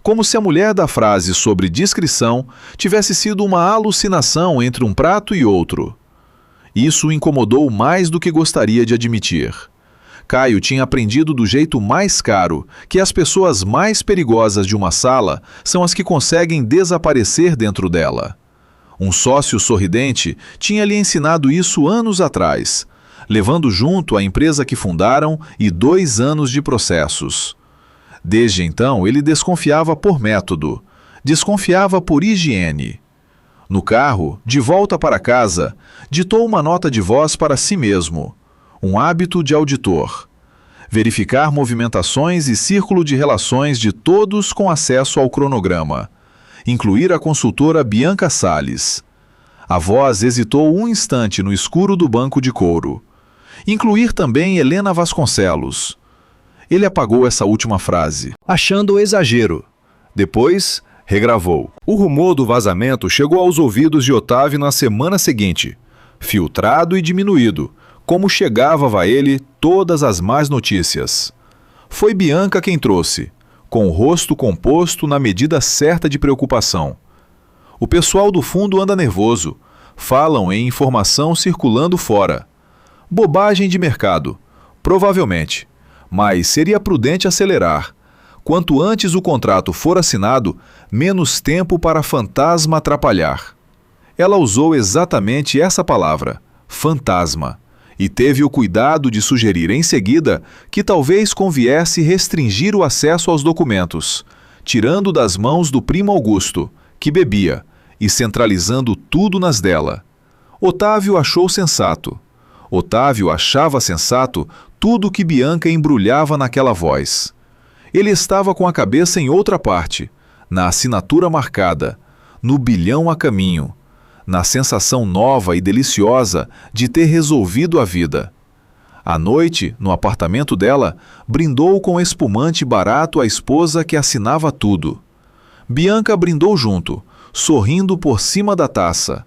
Como se a mulher da frase sobre discrição tivesse sido uma alucinação entre um prato e outro. Isso o incomodou mais do que gostaria de admitir. Caio tinha aprendido do jeito mais caro que as pessoas mais perigosas de uma sala são as que conseguem desaparecer dentro dela. Um sócio sorridente tinha lhe ensinado isso anos atrás, levando junto a empresa que fundaram e 2 anos de processos. Desde então, ele desconfiava por método, desconfiava por higiene. No carro, de volta para casa, ditou uma nota de voz para si mesmo, um hábito de auditor. Verificar movimentações e círculo de relações de todos com acesso ao cronograma. Incluir a consultora Bianca Salles. A voz hesitou um instante no escuro do banco de couro. Incluir também Helena Vasconcelos. Ele apagou essa última frase, achando exagero. Depois, regravou. O rumor do vazamento chegou aos ouvidos de Otávio na semana seguinte, filtrado e diminuído, como chegava a ele todas as más notícias. Foi Bianca quem trouxe, com o rosto composto na medida certa de preocupação. O pessoal do fundo anda nervoso, falam em informação circulando fora. Bobagem de mercado, provavelmente. Mas seria prudente acelerar. Quanto antes o contrato for assinado, menos tempo para fantasma atrapalhar. Ela usou exatamente essa palavra, fantasma, e teve o cuidado de sugerir em seguida que talvez conviesse restringir o acesso aos documentos, tirando das mãos do primo Augusto, que bebia, e centralizando tudo nas dela. Otávio achou sensato. Otávio achava sensato tudo que Bianca embrulhava naquela voz. Ele estava com a cabeça em outra parte, na assinatura marcada, no bilhão a caminho, na sensação nova e deliciosa de ter resolvido a vida. À noite, no apartamento dela, brindou com espumante barato a esposa que assinava tudo. Bianca brindou junto, sorrindo por cima da taça.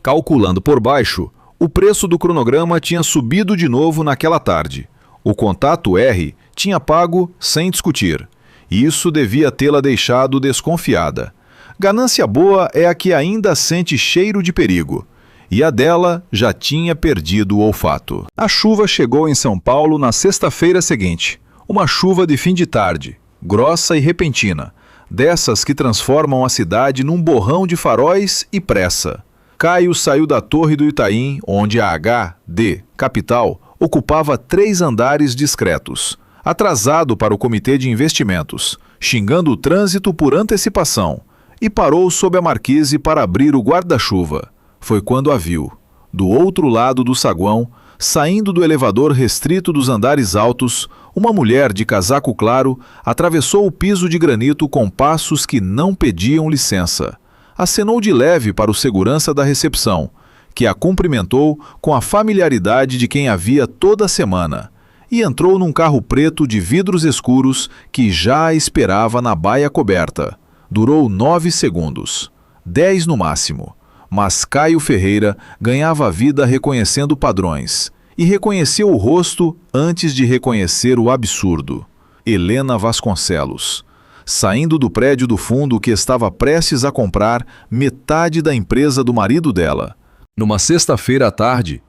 Calculando por baixo, o preço do cronograma tinha subido de novo naquela tarde. O contato R tinha pago sem discutir. Isso devia tê-la deixado desconfiada. Ganância boa é a que ainda sente cheiro de perigo. E a dela já tinha perdido o olfato. A chuva chegou em São Paulo na sexta-feira seguinte. Uma chuva de fim de tarde, grossa e repentina. Dessas que transformam a cidade num borrão de faróis e pressa. Caio saiu da torre do Itaim, onde a HD, capital, ocupava 3 andares discretos. Atrasado para o comitê de investimentos, xingando o trânsito por antecipação, e parou sob a marquise para abrir o guarda-chuva. Foi quando a viu, do outro lado do saguão, saindo do elevador restrito dos andares altos, uma mulher de casaco claro atravessou o piso de granito com passos que não pediam licença. Acenou de leve para o segurança da recepção, que a cumprimentou com a familiaridade de quem a via toda semana, e entrou num carro preto de vidros escuros que já a esperava na baia coberta. Durou 9 segundos, 10 no máximo. Mas Caio Ferreira ganhava a vida reconhecendo padrões, e reconheceu o rosto antes de reconhecer o absurdo. Helena Vasconcelos, saindo do prédio do fundo que estava prestes a comprar metade da empresa do marido dela. Numa sexta-feira à tarde,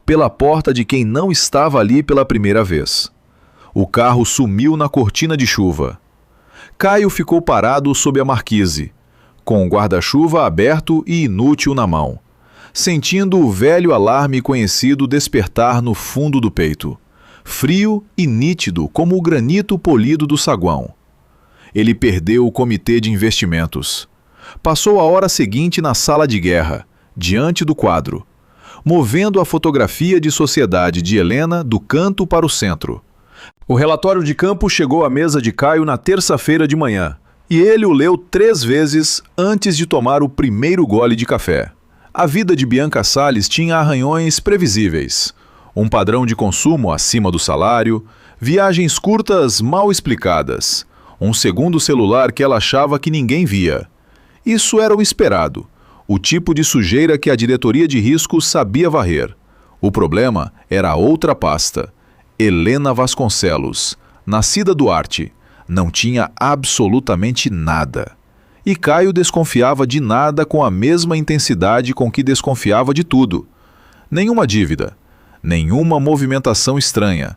pela porta de quem não estava ali pela primeira vez. O carro sumiu na cortina de chuva. Caio ficou parado sob a marquise, com o guarda-chuva aberto e inútil na mão, sentindo o velho alarme conhecido despertar no fundo do peito, frio e nítido como o granito polido do saguão. Ele perdeu o comitê de investimentos. Passou a hora seguinte na sala de guerra, diante do quadro, movendo a fotografia de sociedade de Helena do canto para o centro. O relatório de campo chegou à mesa de Caio na terça-feira de manhã, e ele o leu 3 vezes antes de tomar o primeiro gole de café. A vida de Bianca Salles tinha arranhões previsíveis. Um padrão de consumo acima do salário, viagens curtas mal explicadas, um segundo celular que ela achava que ninguém via. Isso era o esperado, o tipo de sujeira que a diretoria de risco sabia varrer. O problema era a outra pasta. Helena Vasconcelos, nascida Duarte, não tinha absolutamente nada. E Caio desconfiava de nada com a mesma intensidade com que desconfiava de tudo. Nenhuma dívida, nenhuma movimentação estranha,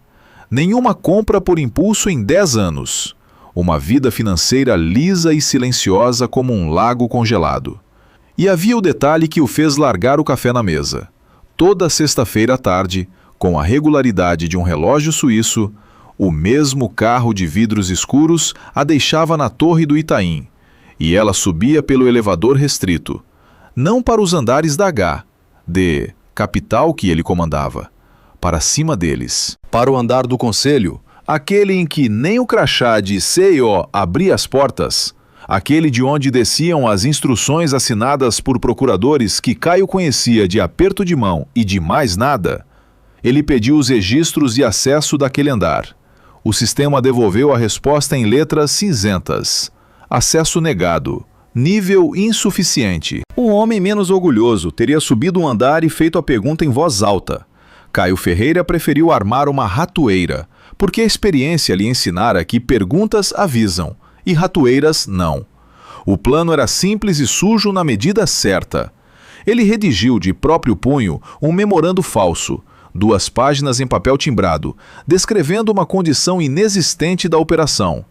nenhuma compra por impulso em 10 anos. Uma vida financeira lisa e silenciosa como um lago congelado. E havia o detalhe que o fez largar o café na mesa. Toda sexta-feira à tarde, com a regularidade de um relógio suíço, o mesmo carro de vidros escuros a deixava na torre do Itaim, e ela subia pelo elevador restrito, não para os andares da HD, capital que ele comandava, para cima deles, para o andar do conselho, aquele em que nem o crachá de CEO abria as portas, aquele de onde desciam as instruções assinadas por procuradores que Caio conhecia de aperto de mão e de mais nada. Ele pediu os registros e acesso daquele andar. O sistema devolveu a resposta em letras cinzentas. Acesso negado. Nível insuficiente. Um homem menos orgulhoso teria subido um andar e feito a pergunta em voz alta. Caio Ferreira preferiu armar uma ratoeira, porque a experiência lhe ensinara que perguntas avisam, e ratoeiras não. O plano era simples e sujo na medida certa. Ele redigiu de próprio punho um memorando falso, 2 páginas em papel timbrado, descrevendo uma condição inexistente da operação.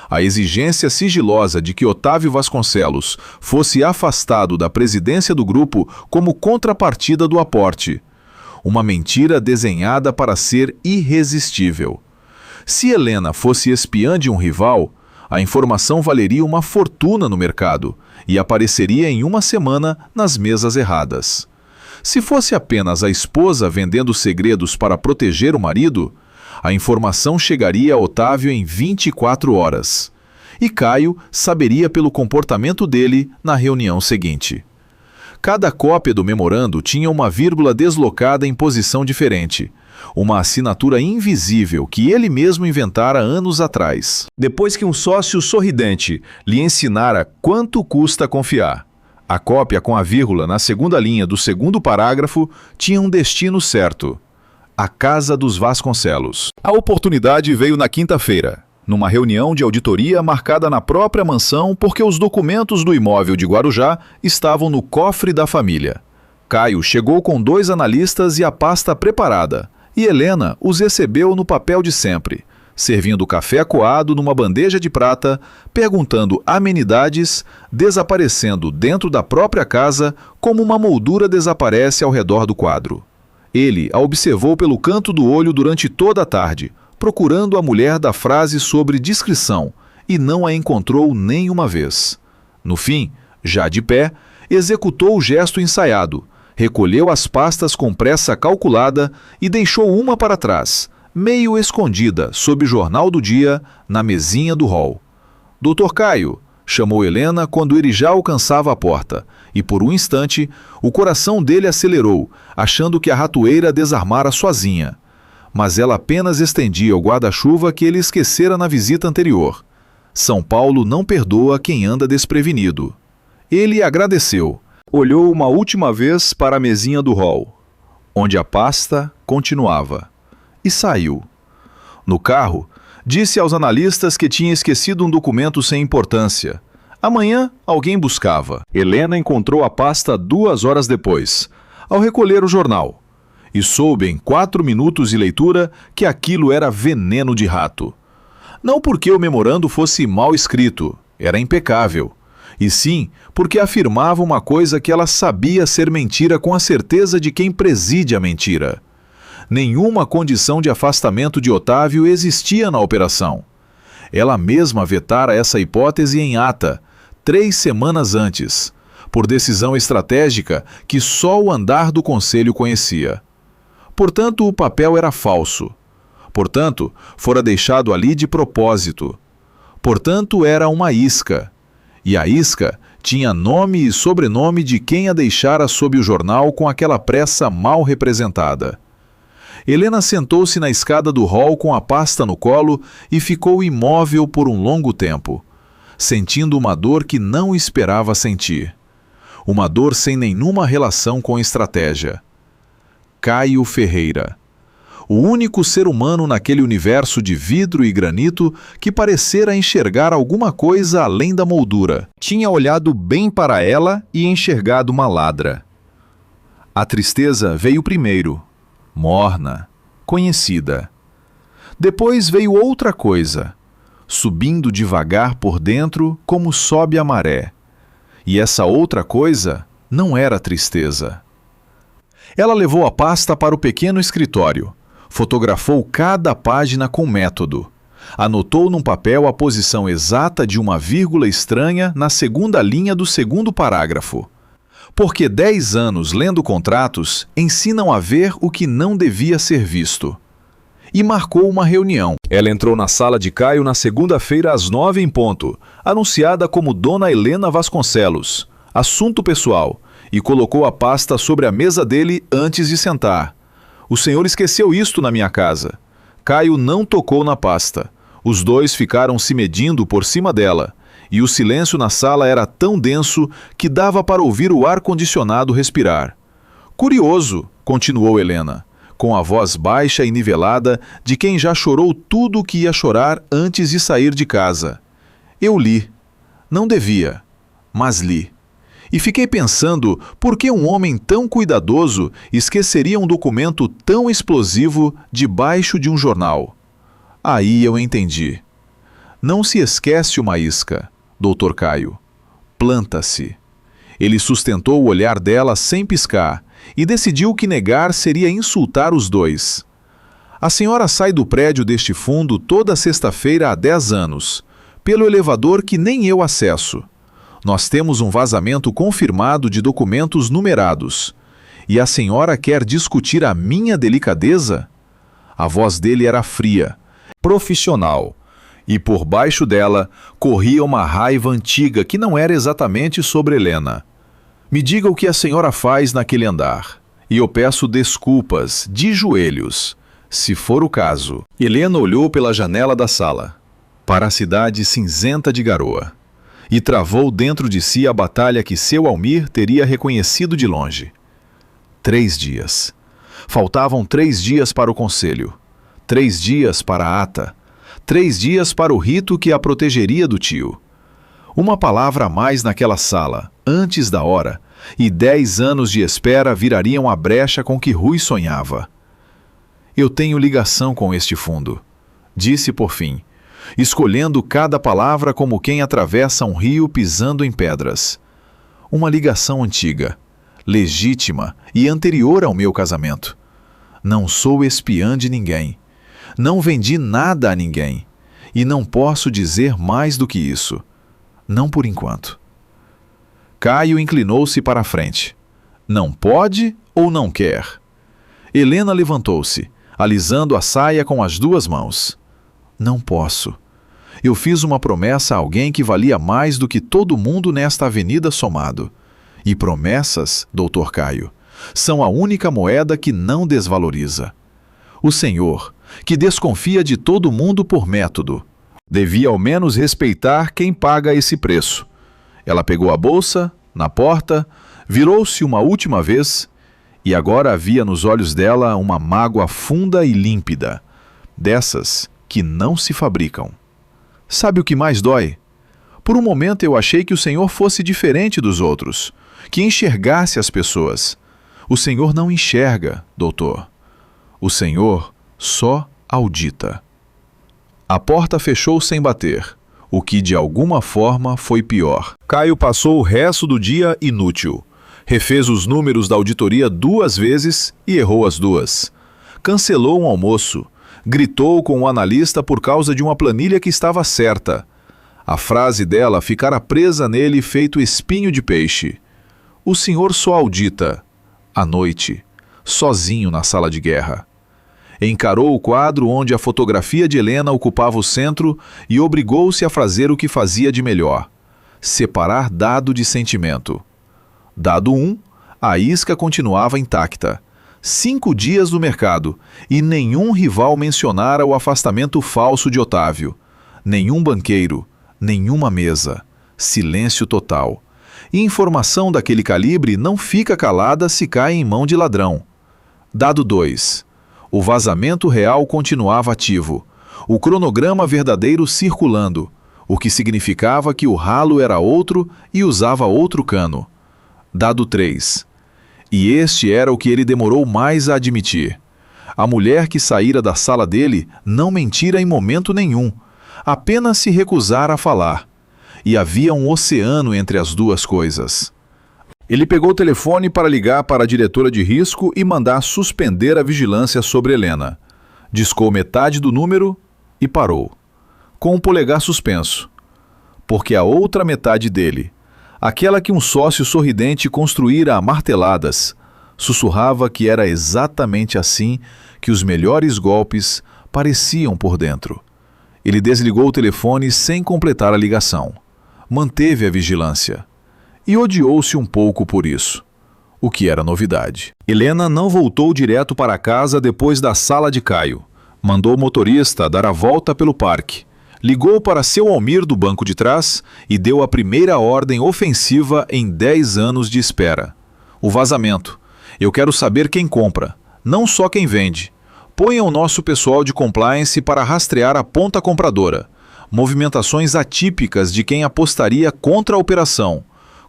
A exigência sigilosa de que Otávio Vasconcelos fosse afastado da presidência do grupo como contrapartida do aporte. Uma mentira desenhada para ser irresistível. Se Helena fosse espiã de um rival, a informação valeria uma fortuna no mercado e apareceria em uma semana nas mesas erradas. Se fosse apenas a esposa vendendo segredos para proteger o marido, a informação chegaria a Otávio em 24 horas. E Caio saberia pelo comportamento dele na reunião seguinte. Cada cópia do memorando tinha uma vírgula deslocada em posição diferente. Uma assinatura invisível que ele mesmo inventara anos atrás. Depois que um sócio sorridente lhe ensinara quanto custa confiar. A cópia com a vírgula na segunda linha do segundo parágrafo tinha um destino certo. A casa dos Vasconcelos. A oportunidade veio na quinta-feira, numa reunião de auditoria marcada na própria mansão porque os documentos do imóvel de Guarujá estavam no cofre da família. Caio chegou com 2 analistas e a pasta preparada, e Helena os recebeu no papel de sempre, servindo café coado numa bandeja de prata, perguntando amenidades, desaparecendo dentro da própria casa como uma moldura desaparece ao redor do quadro. Ele a observou pelo canto do olho durante toda a tarde, procurando a mulher da frase sobre discrição, e não a encontrou nem uma vez. No fim, já de pé, executou o gesto ensaiado, recolheu as pastas com pressa calculada e deixou uma para trás, meio escondida, sob o jornal do dia, na mesinha do hall. Doutor Caio, chamou Helena quando ele já alcançava a porta, e por um instante o coração dele acelerou, achando que a ratoeira desarmara sozinha. Mas ela apenas estendia o guarda-chuva que ele esquecera na visita anterior. São Paulo não perdoa quem anda desprevenido. Ele agradeceu. Olhou uma última vez para a mesinha do hall, onde a pasta continuava, e saiu. No carro, disse aos analistas que tinha esquecido um documento sem importância. Amanhã, alguém buscava. Helena encontrou a pasta 2 horas depois, ao recolher o jornal, e soube em 4 minutos de leitura que aquilo era veneno de rato. Não porque o memorando fosse mal escrito, era impecável, e sim porque afirmava uma coisa que ela sabia ser mentira com a certeza de quem preside a mentira. Nenhuma condição de afastamento de Otávio existia na operação. Ela mesma vetara essa hipótese em ata, 3 semanas antes, por decisão estratégica que só o andar do conselho conhecia. Portanto, o papel era falso. Portanto, fora deixado ali de propósito. Portanto, era uma isca. E a isca tinha nome e sobrenome de quem a deixara sob o jornal com aquela pressa mal representada. Helena sentou-se na escada do hall com a pasta no colo e ficou imóvel por um longo tempo, sentindo uma dor que não esperava sentir. Uma dor sem nenhuma relação com estratégia. Caio Ferreira. O único ser humano naquele universo de vidro e granito que parecera enxergar alguma coisa além da moldura. Tinha olhado bem para ela e enxergado uma ladra. A tristeza veio primeiro, morna, conhecida. Depois veio outra coisa, subindo devagar por dentro como sobe a maré. E essa outra coisa não era tristeza. Ela levou a pasta para o pequeno escritório. Fotografou cada página com método. Anotou num papel a posição exata de uma vírgula estranha na segunda linha do segundo parágrafo. Porque 10 anos lendo contratos ensinam a ver o que não devia ser visto. E marcou uma reunião. Ela entrou na sala de Caio na segunda-feira às 9 em ponto, anunciada como Dona Helena Vasconcelos, assunto pessoal, e colocou a pasta sobre a mesa dele antes de sentar. O senhor esqueceu isto na minha casa. Caio não tocou na pasta. Os dois ficaram se medindo por cima dela, e o silêncio na sala era tão denso que dava para ouvir o ar-condicionado respirar. Curioso, continuou Helena, com a voz baixa e nivelada de quem já chorou tudo o que ia chorar antes de sair de casa. Eu li. Não devia, mas li. E fiquei pensando por que um homem tão cuidadoso esqueceria um documento tão explosivo debaixo de um jornal. Aí eu entendi. Não se esquece uma isca, doutor Caio. Planta-se. Ele sustentou o olhar dela sem piscar e decidiu que negar seria insultar os dois. A senhora sai do prédio deste fundo toda sexta-feira há 10 anos, pelo elevador que nem eu acesso. Nós temos um vazamento confirmado de documentos numerados. E a senhora quer discutir a minha delicadeza? A voz dele era fria, profissional, e por baixo dela corria uma raiva antiga que não era exatamente sobre Helena. Me diga o que a senhora faz naquele andar, e eu peço desculpas, de joelhos, se for o caso. Helena olhou pela janela da sala, para a cidade cinzenta de garoa, e travou dentro de si a batalha que seu Almir teria reconhecido de longe. 3 dias. Faltavam 3 dias para o conselho, 3 dias para a ata, 3 dias para o rito que a protegeria do tio. Uma palavra a mais naquela sala, antes da hora, e 10 anos de espera virariam a brecha com que Rui sonhava. Eu tenho ligação com este fundo, disse por fim, escolhendo cada palavra como quem atravessa um rio pisando em pedras. Uma ligação antiga, legítima e anterior ao meu casamento. Não sou espiã de ninguém. Não vendi nada a ninguém. E não posso dizer mais do que isso. Não por enquanto. Caio inclinou-se para a frente. Não pode ou não quer? Helena levantou-se, alisando a saia com as 2 mãos. Não posso. Eu fiz uma promessa a alguém que valia mais do que todo mundo nesta avenida somado. E promessas, Dr. Caio, são a única moeda que não desvaloriza. O senhor, que desconfia de todo mundo por método, devia ao menos respeitar quem paga esse preço. Ela pegou a bolsa, na porta, virou-se uma última vez, e agora havia nos olhos dela uma mágoa funda e límpida, dessas que não se fabricam. Sabe o que mais dói? Por um momento eu achei que o senhor fosse diferente dos outros, que enxergasse as pessoas. O senhor não enxerga, doutor. O senhor só audita. A porta fechou sem bater, o que de alguma forma foi pior. Caio passou o resto do dia inútil. Refez os números da auditoria 2 vezes e errou as 2. Cancelou um almoço. Gritou com o analista por causa de uma planilha que estava certa. A frase dela ficara presa nele feito espinho de peixe. O senhor só audita, à noite, sozinho na sala de guerra. Encarou o quadro onde a fotografia de Helena ocupava o centro e obrigou-se a fazer o que fazia de melhor: separar dado de sentimento. Dado 1, a isca continuava intacta. 5 dias no mercado, e nenhum rival mencionara o afastamento falso de Otávio. Nenhum banqueiro, nenhuma mesa. Silêncio total. E informação daquele calibre não fica calada se cai em mão de ladrão. Dado 2. O vazamento real continuava ativo. O cronograma verdadeiro circulando, o que significava que o ralo era outro e usava outro cano. Dado 3. E este era o que ele demorou mais a admitir. A mulher que saíra da sala dele não mentira em momento nenhum, apenas se recusara a falar. E havia um oceano entre as 2 coisas. Ele pegou o telefone para ligar para a diretora de risco e mandar suspender a vigilância sobre Helena. Discou metade do número e parou, com o polegar suspenso. Porque a outra metade dele, aquela que um sócio sorridente construíra a marteladas, sussurrava que era exatamente assim que os melhores golpes pareciam por dentro. Ele desligou o telefone sem completar a ligação. Manteve a vigilância. E odiou-se um pouco por isso, o que era novidade. Helena não voltou direto para casa depois da sala de Caio. Mandou o motorista dar a volta pelo parque. Ligou para seu Almir do banco de trás e deu a primeira ordem ofensiva em 10 anos de espera. O vazamento. Eu quero saber quem compra, não só quem vende. Ponha o nosso pessoal de compliance para rastrear a ponta compradora. Movimentações atípicas de quem apostaria contra a operação.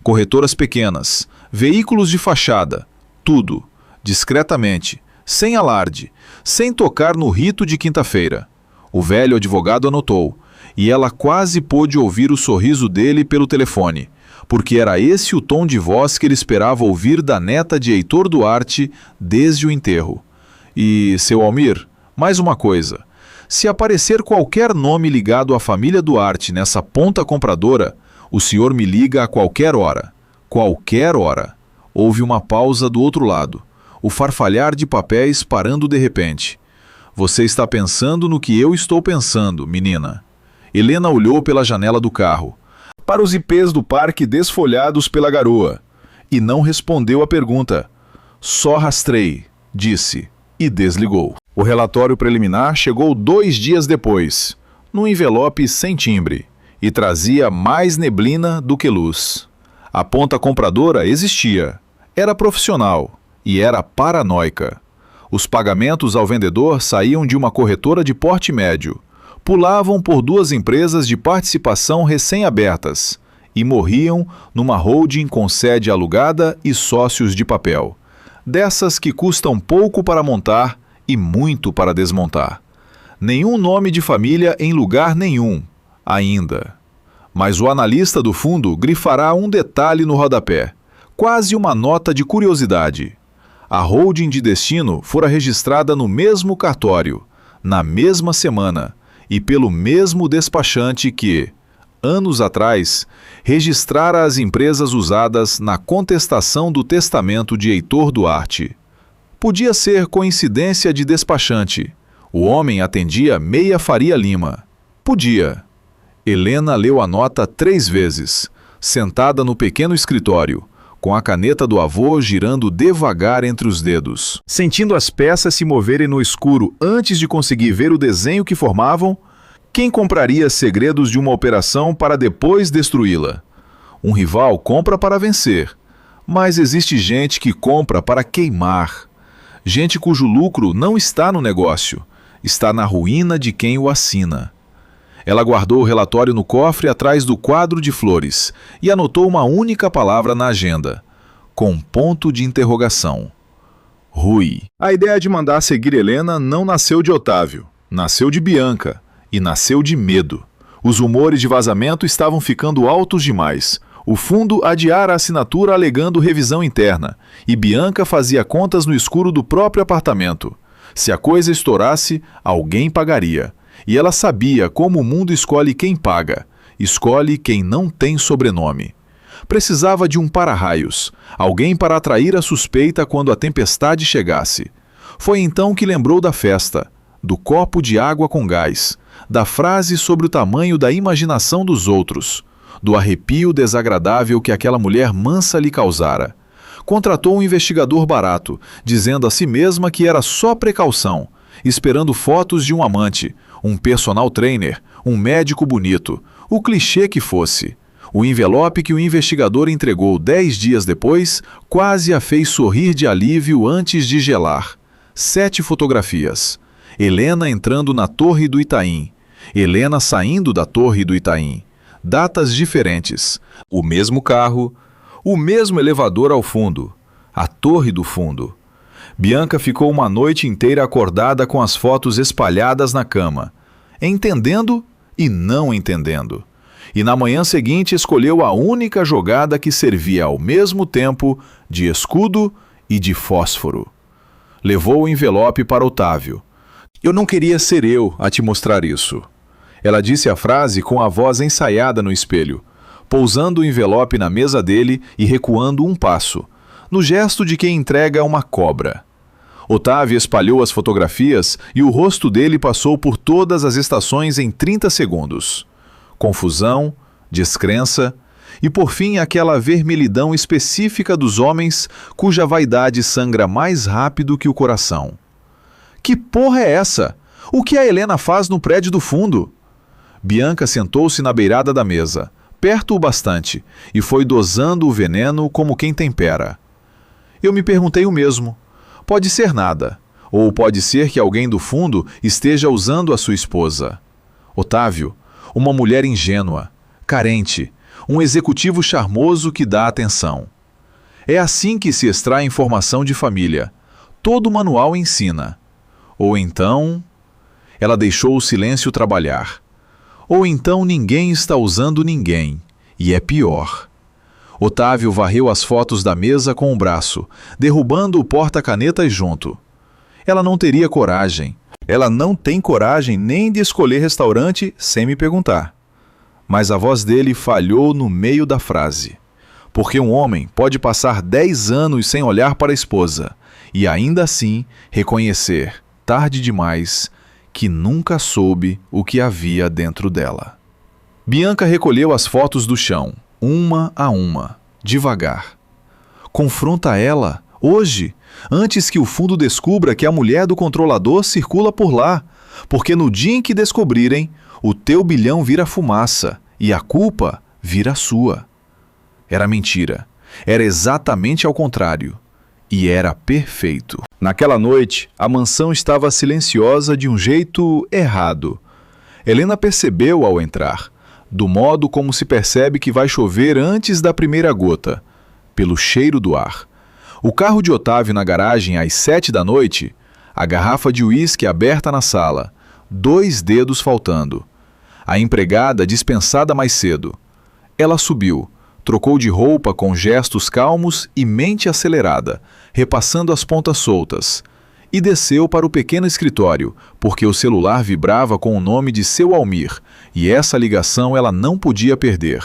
Corretoras pequenas, veículos de fachada, tudo, discretamente, sem alarde, sem tocar no rito de quinta-feira. O velho advogado anotou, e ela quase pôde ouvir o sorriso dele pelo telefone, porque era esse o tom de voz que ele esperava ouvir da neta de Heitor Duarte desde o enterro. E, seu Almir, mais uma coisa. Se aparecer qualquer nome ligado à família Duarte nessa ponta compradora, o senhor me liga a qualquer hora. Qualquer hora. Houve uma pausa do outro lado. O farfalhar de papéis parando de repente. Você está pensando no que eu estou pensando, menina. Helena olhou pela janela do carro, para os ipês do parque desfolhados pela garoa, e não respondeu à pergunta. Só rastrei, disse, e desligou. O relatório preliminar chegou 2 dias depois, num envelope sem timbre, e trazia mais neblina do que luz. A ponta compradora existia, era profissional e era paranoica. Os pagamentos ao vendedor saíam de uma corretora de porte médio, pulavam por 2 empresas de participação recém-abertas e morriam numa holding com sede alugada e sócios de papel. Dessas que custam pouco para montar e muito para desmontar. Nenhum nome de família em lugar nenhum, ainda. Mas o analista do fundo grifará um detalhe no rodapé, quase uma nota de curiosidade. A holding de destino fora registrada no mesmo cartório, na mesma semana, e pelo mesmo despachante que, anos atrás, registrara as empresas usadas na contestação do testamento de Heitor Duarte. Podia ser coincidência de despachante. O homem atendia Meia Faria Lima. Podia. Helena leu a nota 3 vezes, sentada no pequeno escritório, com a caneta do avô girando devagar entre os dedos. Sentindo as peças se moverem no escuro antes de conseguir ver o desenho que formavam, quem compraria segredos de uma operação para depois destruí-la? Um rival compra para vencer, mas existe gente que compra para queimar. Gente cujo lucro não está no negócio, está na ruína de quem o assina. Ela guardou o relatório no cofre atrás do quadro de flores e anotou uma única palavra na agenda, com ponto de interrogação. Rui. A ideia de mandar seguir Helena não nasceu de Otávio, nasceu de Bianca e nasceu de medo. Os rumores de vazamento estavam ficando altos demais. O fundo adiara a assinatura alegando revisão interna, e Bianca fazia contas no escuro do próprio apartamento. Se a coisa estourasse, alguém pagaria. E ela sabia como o mundo escolhe quem paga, escolhe quem não tem sobrenome. Precisava de um para-raios, alguém para atrair a suspeita quando a tempestade chegasse. Foi então que lembrou da festa, do copo de água com gás, da frase sobre o tamanho da imaginação dos outros, do arrepio desagradável que aquela mulher mansa lhe causara. Contratou um investigador barato, dizendo a si mesma que era só precaução, esperando fotos de um amante, um personal trainer, um médico bonito, o clichê que fosse. O envelope que o investigador entregou 10 dias depois quase a fez sorrir de alívio antes de gelar. 7 fotografias. Helena entrando na Torre do Itaim. Helena saindo da Torre do Itaim. Datas diferentes. O mesmo carro, o mesmo elevador ao fundo. A Torre do Fundo. Bianca ficou uma noite inteira acordada com as fotos espalhadas na cama, entendendo e não entendendo. E na manhã seguinte escolheu a única jogada que servia ao mesmo tempo de escudo e de fósforo. Levou o envelope para Otávio. Eu não queria ser eu a te mostrar isso. Ela disse a frase com a voz ensaiada no espelho, pousando o envelope na mesa dele e recuando um passo, no gesto de quem entrega uma cobra. Otávio espalhou as fotografias e o rosto dele passou por todas as estações em 30 segundos. Confusão, descrença e, por fim, aquela vermelhidão específica dos homens cuja vaidade sangra mais rápido que o coração. Que porra é essa? O que a Helena faz no prédio do fundo? Bianca sentou-se na beirada da mesa, perto o bastante, e foi dosando o veneno como quem tempera. Eu me perguntei o mesmo. Pode ser nada, ou pode ser que alguém do fundo esteja usando a sua esposa. Otávio, uma mulher ingênua, carente, um executivo charmoso que dá atenção. É assim que se extrai informação de família. Todo manual ensina. Ou então... Ela deixou o silêncio trabalhar. Ou então ninguém está usando ninguém, e é pior. Otávio varreu as fotos da mesa com o braço, derrubando o porta-canetas junto. Ela não teria coragem. Ela não tem coragem nem de escolher restaurante sem me perguntar. Mas a voz dele falhou no meio da frase. Porque um homem pode passar 10 anos sem olhar para a esposa e ainda assim reconhecer, tarde demais, que nunca soube o que havia dentro dela. Bianca recolheu as fotos do chão, uma a uma, devagar. Confronta ela, hoje, antes que o fundo descubra que a mulher do controlador circula por lá, porque no dia em que descobrirem, o teu bilhão vira fumaça e a culpa vira sua. Era mentira. Era exatamente ao contrário. E era perfeito. Naquela noite, a mansão estava silenciosa de um jeito errado. Helena percebeu ao entrar, do modo como se percebe que vai chover antes da primeira gota, pelo cheiro do ar. O carro de Otávio na garagem às 7 da noite, a garrafa de uísque aberta na sala, 2 dedos faltando. A empregada dispensada mais cedo. Ela subiu, trocou de roupa com gestos calmos e mente acelerada, repassando as pontas soltas, e desceu para o pequeno escritório, porque o celular vibrava com o nome de seu Almir, e essa ligação ela não podia perder.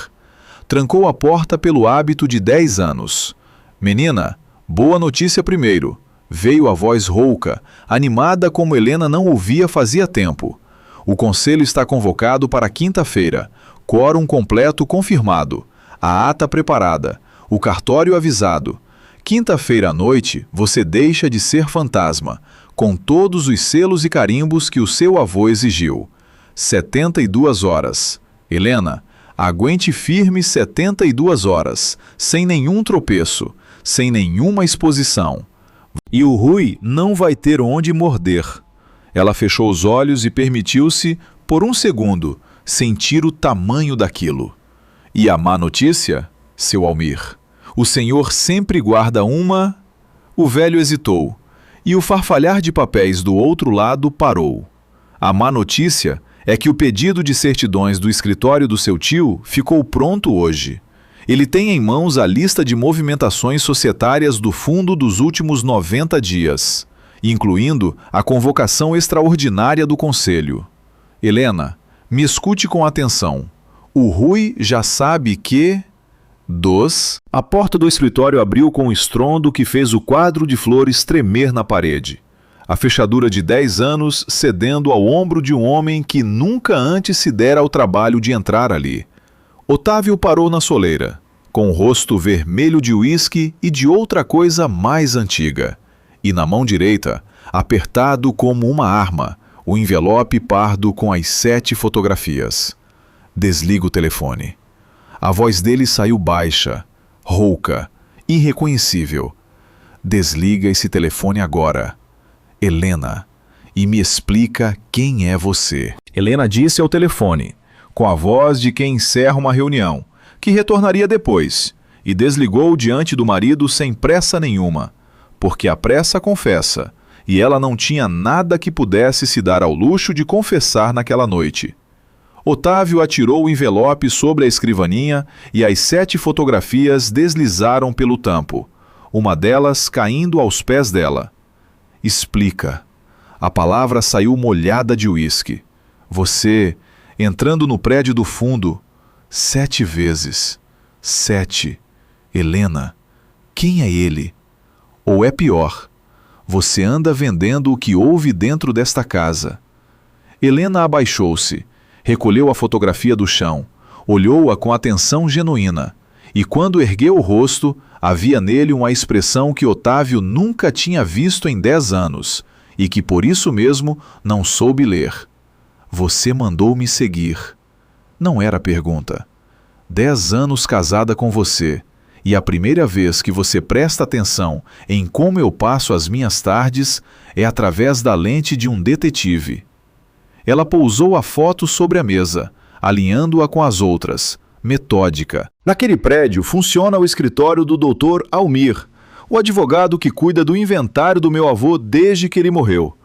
Trancou a porta pelo hábito de 10 anos. Menina, boa notícia primeiro. Veio a voz rouca, animada como Helena não ouvia fazia tempo. O conselho está convocado para quinta-feira. Quórum completo confirmado. A ata preparada. O cartório avisado. Quinta-feira à noite, você deixa de ser fantasma, com todos os selos e carimbos que o seu avô exigiu. 72 horas. Helena, aguente firme 72 horas, sem nenhum tropeço, sem nenhuma exposição. E o Rui não vai ter onde morder. Ela fechou os olhos e permitiu-se, por um segundo, sentir o tamanho daquilo. E a má notícia, seu Almir? O senhor sempre guarda uma... O velho hesitou, e o farfalhar de papéis do outro lado parou. A má notícia é que o pedido de certidões do escritório do seu tio ficou pronto hoje. Ele tem em mãos a lista de movimentações societárias do fundo dos últimos 90 dias, incluindo a convocação extraordinária do conselho. Helena, me escute com atenção. O Rui já sabe que... A porta do escritório abriu com um estrondo que fez o quadro de flores tremer na parede. A fechadura de 10 anos cedendo ao ombro de um homem que nunca antes se dera ao trabalho de entrar ali. Otávio parou na soleira, com o rosto vermelho de uísque e de outra coisa mais antiga. E na mão direita, apertado como uma arma, o envelope pardo com as 7 fotografias. Desliga o telefone. A voz dele saiu baixa, rouca, irreconhecível. Desliga esse telefone agora. Helena, e me explica quem é você. Helena disse ao telefone, com a voz de quem encerra uma reunião, que retornaria depois, e desligou diante do marido sem pressa nenhuma, porque a pressa confessa, e ela não tinha nada que pudesse se dar ao luxo de confessar naquela noite. Otávio atirou o envelope sobre a escrivaninha e as 7 fotografias deslizaram pelo tampo, uma delas caindo aos pés dela. Explica. A palavra saiu molhada de uísque. Você, entrando no prédio do fundo, 7 vezes. 7. Helena, quem é ele? Ou é pior, você anda vendendo o que houve dentro desta casa. Helena abaixou-se, recolheu a fotografia do chão, olhou-a com atenção genuína, e quando ergueu o rosto, havia nele uma expressão que Otávio nunca tinha visto em 10 anos, e que por isso mesmo não soube ler. Você mandou me seguir. Não era pergunta. 10 anos casada com você, e a primeira vez que você presta atenção em como eu passo as minhas tardes é através da lente de um detetive. Ela pousou a foto sobre a mesa, alinhando-a com as outras, metódica. Naquele prédio funciona o escritório do Dr. Almir, o advogado que cuida do inventário do meu avô desde que ele morreu.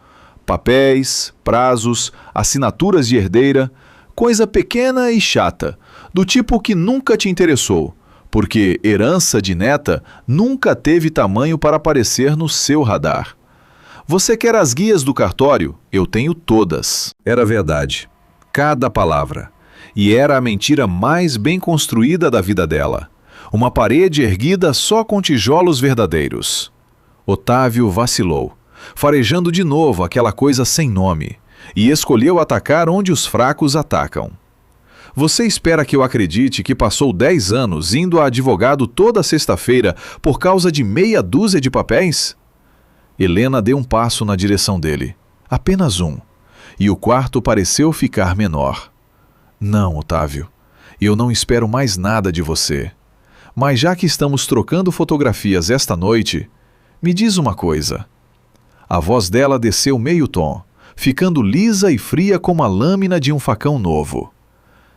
Papéis, prazos, assinaturas de herdeira, coisa pequena e chata, do tipo que nunca te interessou, porque herança de neta nunca teve tamanho para aparecer no seu radar. Você quer as guias do cartório? Eu tenho todas. Era verdade. Cada palavra. E era a mentira mais bem construída da vida dela. Uma parede erguida só com tijolos verdadeiros. Otávio vacilou, farejando de novo aquela coisa sem nome, e escolheu atacar onde os fracos atacam. Você espera que eu acredite que passou 10 anos indo a advogado toda sexta-feira por causa de meia dúzia de papéis? Helena deu um passo na direção dele. Apenas um. E o quarto pareceu ficar menor. Não, Otávio. Eu não espero mais nada de você. Mas já que estamos trocando fotografias esta noite, me diz uma coisa. A voz dela desceu meio tom, ficando lisa e fria como a lâmina de um facão novo.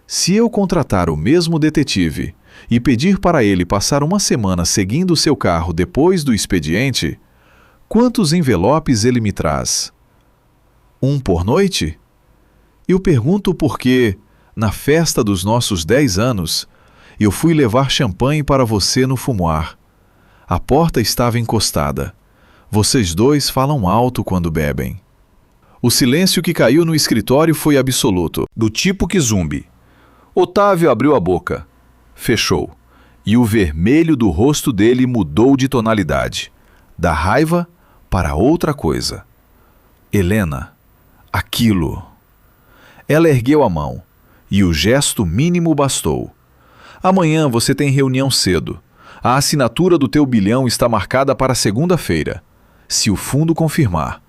Se eu contratar o mesmo detetive e pedir para ele passar uma semana seguindo o seu carro depois do expediente, quantos envelopes ele me traz? Um por noite? Eu pergunto porque, na festa dos nossos 10 anos, eu fui levar champanhe para você no fumoir. A porta estava encostada. Vocês dois falam alto quando bebem. O silêncio que caiu no escritório foi absoluto, do tipo que zumbi. Otávio abriu a boca, fechou, e o vermelho do rosto dele mudou de tonalidade, da raiva para outra coisa. Helena, aquilo. Ela ergueu a mão, e o gesto mínimo bastou. Amanhã você tem reunião cedo. A assinatura do teu bilhão está marcada para segunda-feira, se o fundo confirmar.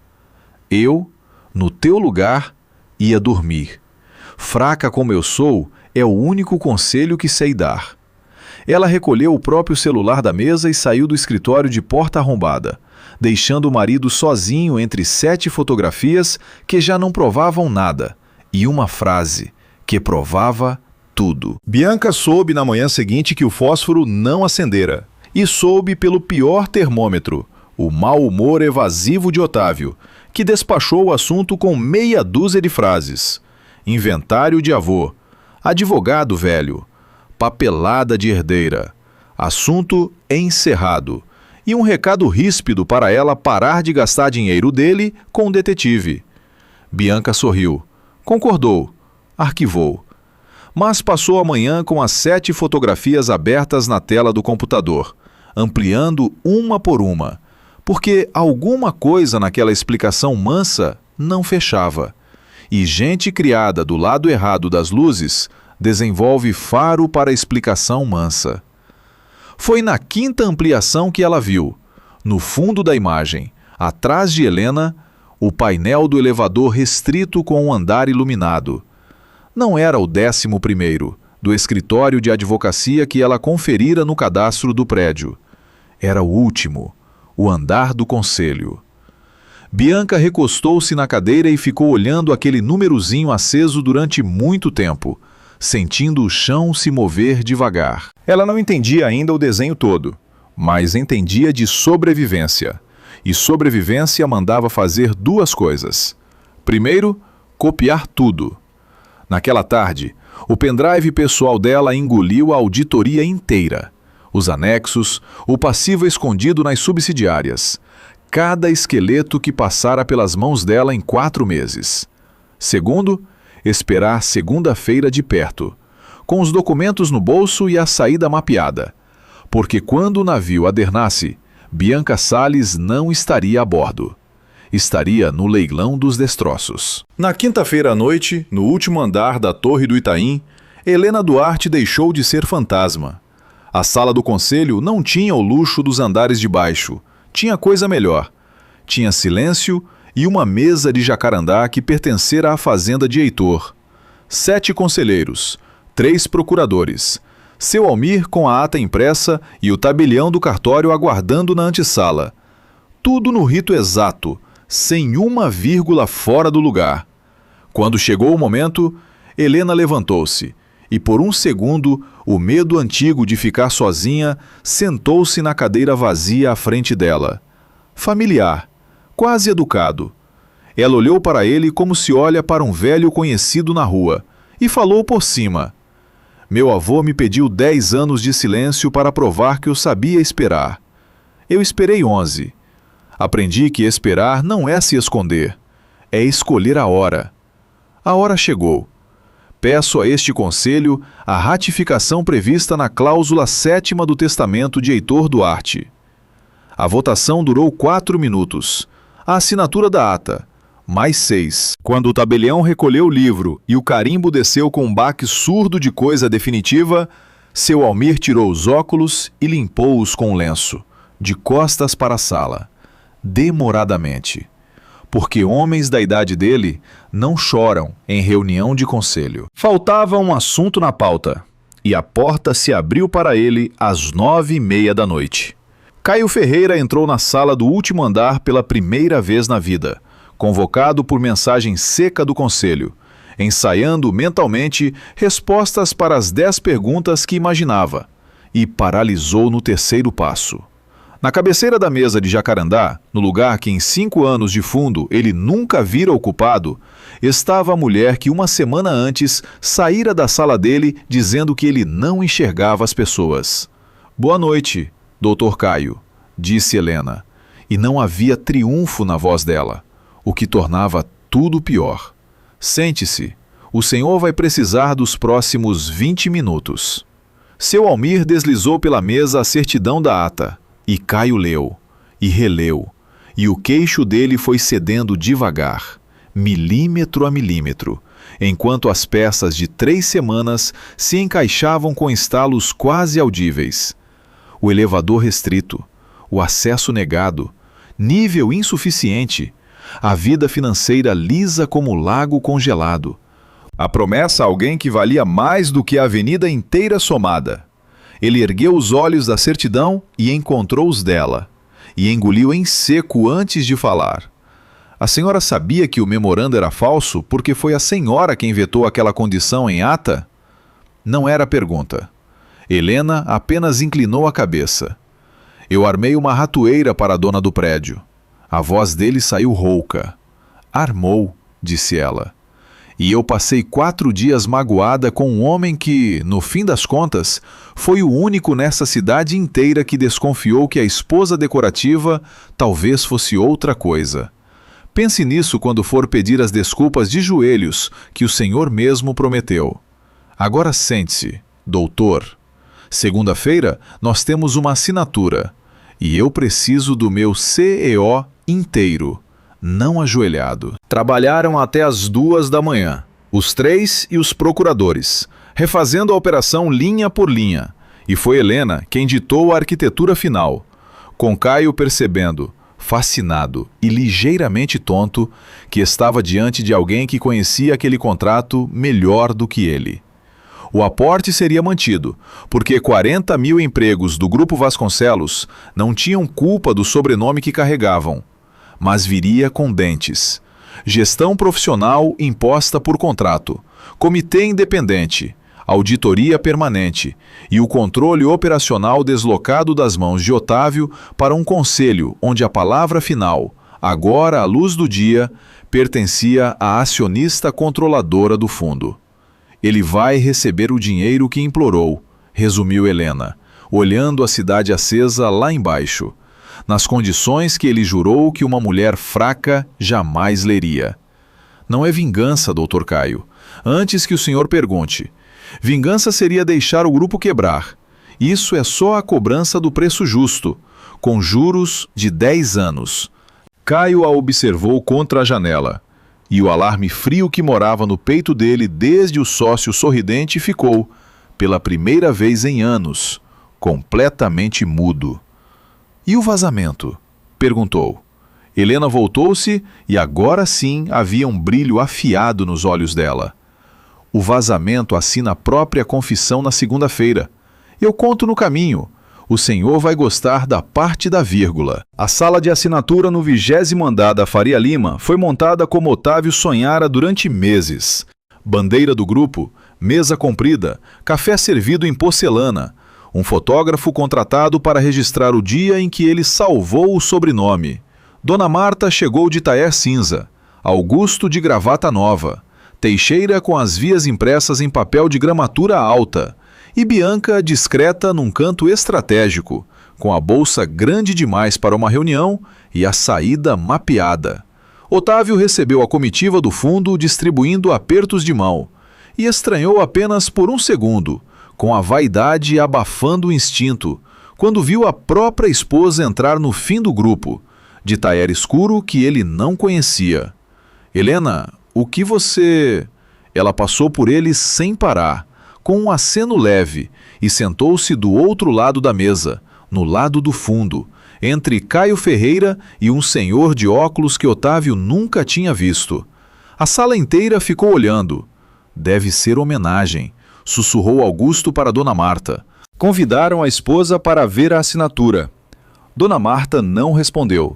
Eu, no teu lugar, ia dormir. Fraca como eu sou, é o único conselho que sei dar. Ela recolheu o próprio celular da mesa e saiu do escritório de porta arrombada, deixando o marido sozinho entre 7 fotografias que já não provavam nada, e uma frase que provava tudo. Bianca soube na manhã seguinte que o fósforo não acendera, e soube pelo pior termômetro, o mau humor evasivo de Otávio, que despachou o assunto com meia dúzia de frases. Inventário de avô, advogado velho, papelada de herdeira, assunto encerrado, e um recado ríspido para ela parar de gastar dinheiro dele com o detetive. Bianca sorriu, concordou, arquivou. Mas passou a manhã com as 7 fotografias abertas na tela do computador, ampliando uma por uma, porque alguma coisa naquela explicação mansa não fechava. E gente criada do lado errado das luzes desenvolve faro para explicação mansa. Foi na 5ª ampliação que ela viu, no fundo da imagem, atrás de Helena, o painel do elevador restrito com um andar iluminado. Não era o 11º, do escritório de advocacia que ela conferira no cadastro do prédio. Era o último, o andar do conselho. Bianca recostou-se na cadeira e ficou olhando aquele númerozinho aceso durante muito tempo, sentindo o chão se mover devagar. Ela não entendia ainda o desenho todo, mas entendia de sobrevivência. E sobrevivência mandava fazer 2 coisas. Primeiro, copiar tudo. Naquela tarde, o pendrive pessoal dela engoliu a auditoria inteira. Os anexos, o passivo escondido nas subsidiárias. Cada esqueleto que passara pelas mãos dela em 4 meses. Segundo, esperar segunda-feira de perto, com os documentos no bolso e a saída mapeada. Porque quando o navio adernasse, Bianca Salles não estaria a bordo. Estaria no leilão dos destroços. Na quinta-feira à noite, no último andar da Torre do Itaim, Helena Duarte deixou de ser fantasma. A sala do conselho não tinha o luxo dos andares de baixo. Tinha coisa melhor. Tinha silêncio e uma mesa de jacarandá que pertencera à fazenda de Heitor. 7 conselheiros, 3 procuradores, seu Almir com a ata impressa e o tabelião do cartório aguardando na antessala. Tudo no rito exato, sem uma vírgula fora do lugar. Quando chegou o momento, Helena levantou-se e, por um segundo, o medo antigo de ficar sozinha sentou-se na cadeira vazia à frente dela. Familiar, quase educado. Ela olhou para ele como se olha para um velho conhecido na rua e falou por cima. Meu avô me pediu 10 anos de silêncio para provar que eu sabia esperar. Eu esperei 11. Aprendi que esperar não é se esconder, é escolher a hora. A hora chegou. Peço a este conselho a ratificação prevista na cláusula 7ª do testamento de Heitor Duarte. A votação durou 4 minutos. A assinatura da ata. Mais 6. Quando o tabelião recolheu o livro e o carimbo desceu com um baque surdo de coisa definitiva, seu Almir tirou os óculos e limpou-os com um lenço, de costas para a sala, demoradamente. Porque homens da idade dele não choram em reunião de conselho. Faltava um assunto na pauta, e a porta se abriu para ele às 9h30 da noite. Caio Ferreira entrou na sala do último andar pela primeira vez na vida, convocado por mensagem seca do conselho, ensaiando mentalmente respostas para as 10 perguntas que imaginava, e paralisou no terceiro passo. Na cabeceira da mesa de jacarandá, no lugar que em 5 anos de fundo ele nunca vira ocupado, estava a mulher que uma semana antes saíra da sala dele dizendo que ele não enxergava as pessoas. «Boa noite, doutor Caio», disse Helena, e não havia triunfo na voz dela, o que tornava tudo pior. «Sente-se, o senhor vai precisar dos próximos 20 minutos». Seu Almir deslizou pela mesa a certidão da ata, e Caio leu, e releu, e o queixo dele foi cedendo devagar, milímetro a milímetro, enquanto as peças de 3 semanas se encaixavam com estalos quase audíveis. O elevador restrito, o acesso negado, nível insuficiente, a vida financeira lisa como lago congelado. A promessa a alguém que valia mais do que a avenida inteira somada. Ele ergueu os olhos da certidão e encontrou os dela, e engoliu em seco antes de falar. A senhora sabia que o memorando era falso porque foi a senhora quem vetou aquela condição em ata? Não era pergunta. Helena apenas inclinou a cabeça. Eu armei uma ratoeira para a dona do prédio. A voz dele saiu rouca. Armou, disse ela. E eu passei 4 dias magoada com um homem que, no fim das contas, foi o único nessa cidade inteira que desconfiou que a esposa decorativa talvez fosse outra coisa. Pense nisso quando for pedir as desculpas de joelhos que o senhor mesmo prometeu. Agora sente-se, doutor. Segunda-feira nós temos uma assinatura, e eu preciso do meu CEO inteiro. Não ajoelhado. Trabalharam até as 2 da manhã, os 3 e os procuradores, refazendo a operação linha por linha, e foi Helena quem ditou a arquitetura final, com Caio percebendo, fascinado e ligeiramente tonto, que estava diante de alguém que conhecia aquele contrato melhor do que ele. O aporte seria mantido, porque 40 mil empregos do Grupo Vasconcelos não tinham culpa do sobrenome que carregavam, mas viria com dentes. Gestão profissional imposta por contrato, comitê independente, auditoria permanente e o controle operacional deslocado das mãos de Otávio para um conselho onde a palavra final, agora à luz do dia, pertencia à acionista controladora do fundo. Ele vai receber o dinheiro que implorou, resumiu Helena, olhando a cidade acesa lá embaixo, nas condições que ele jurou que uma mulher fraca jamais leria. Não é vingança, doutor Caio. Antes que o senhor pergunte. Vingança seria deixar o grupo quebrar. Isso é só a cobrança do preço justo, com juros de 10 anos. Caio a observou contra a janela, e o alarme frio que morava no peito dele desde o sócio sorridente ficou, pela primeira vez em anos, completamente mudo. «E o vazamento?» perguntou. Helena voltou-se e agora sim havia um brilho afiado nos olhos dela. «O vazamento assina a própria confissão na segunda-feira. Eu conto no caminho. O senhor vai gostar da parte da vírgula». A sala de assinatura no 20º andar da Faria Lima foi montada como Otávio sonhara durante meses. Bandeira do grupo, mesa comprida, café servido em porcelana, um fotógrafo contratado para registrar o dia em que ele salvou o sobrenome. Dona Marta chegou de taier cinza, Augusto de gravata nova, Teixeira com as vias impressas em papel de gramatura alta e Bianca discreta num canto estratégico, com a bolsa grande demais para uma reunião e a saída mapeada. Otávio recebeu a comitiva do fundo distribuindo apertos de mão e estranhou apenas por um segundo, com a vaidade abafando o instinto, quando viu a própria esposa entrar no fim do grupo, de taier escuro que ele não conhecia. Helena, o que você... Ela passou por ele sem parar, com um aceno leve, e sentou-se do outro lado da mesa, no lado do fundo, entre Caio Ferreira e um senhor de óculos que Otávio nunca tinha visto. A sala inteira ficou olhando. Deve ser homenagem, sussurrou Augusto para Dona Marta. Convidaram a esposa para ver a assinatura. Dona Marta não respondeu.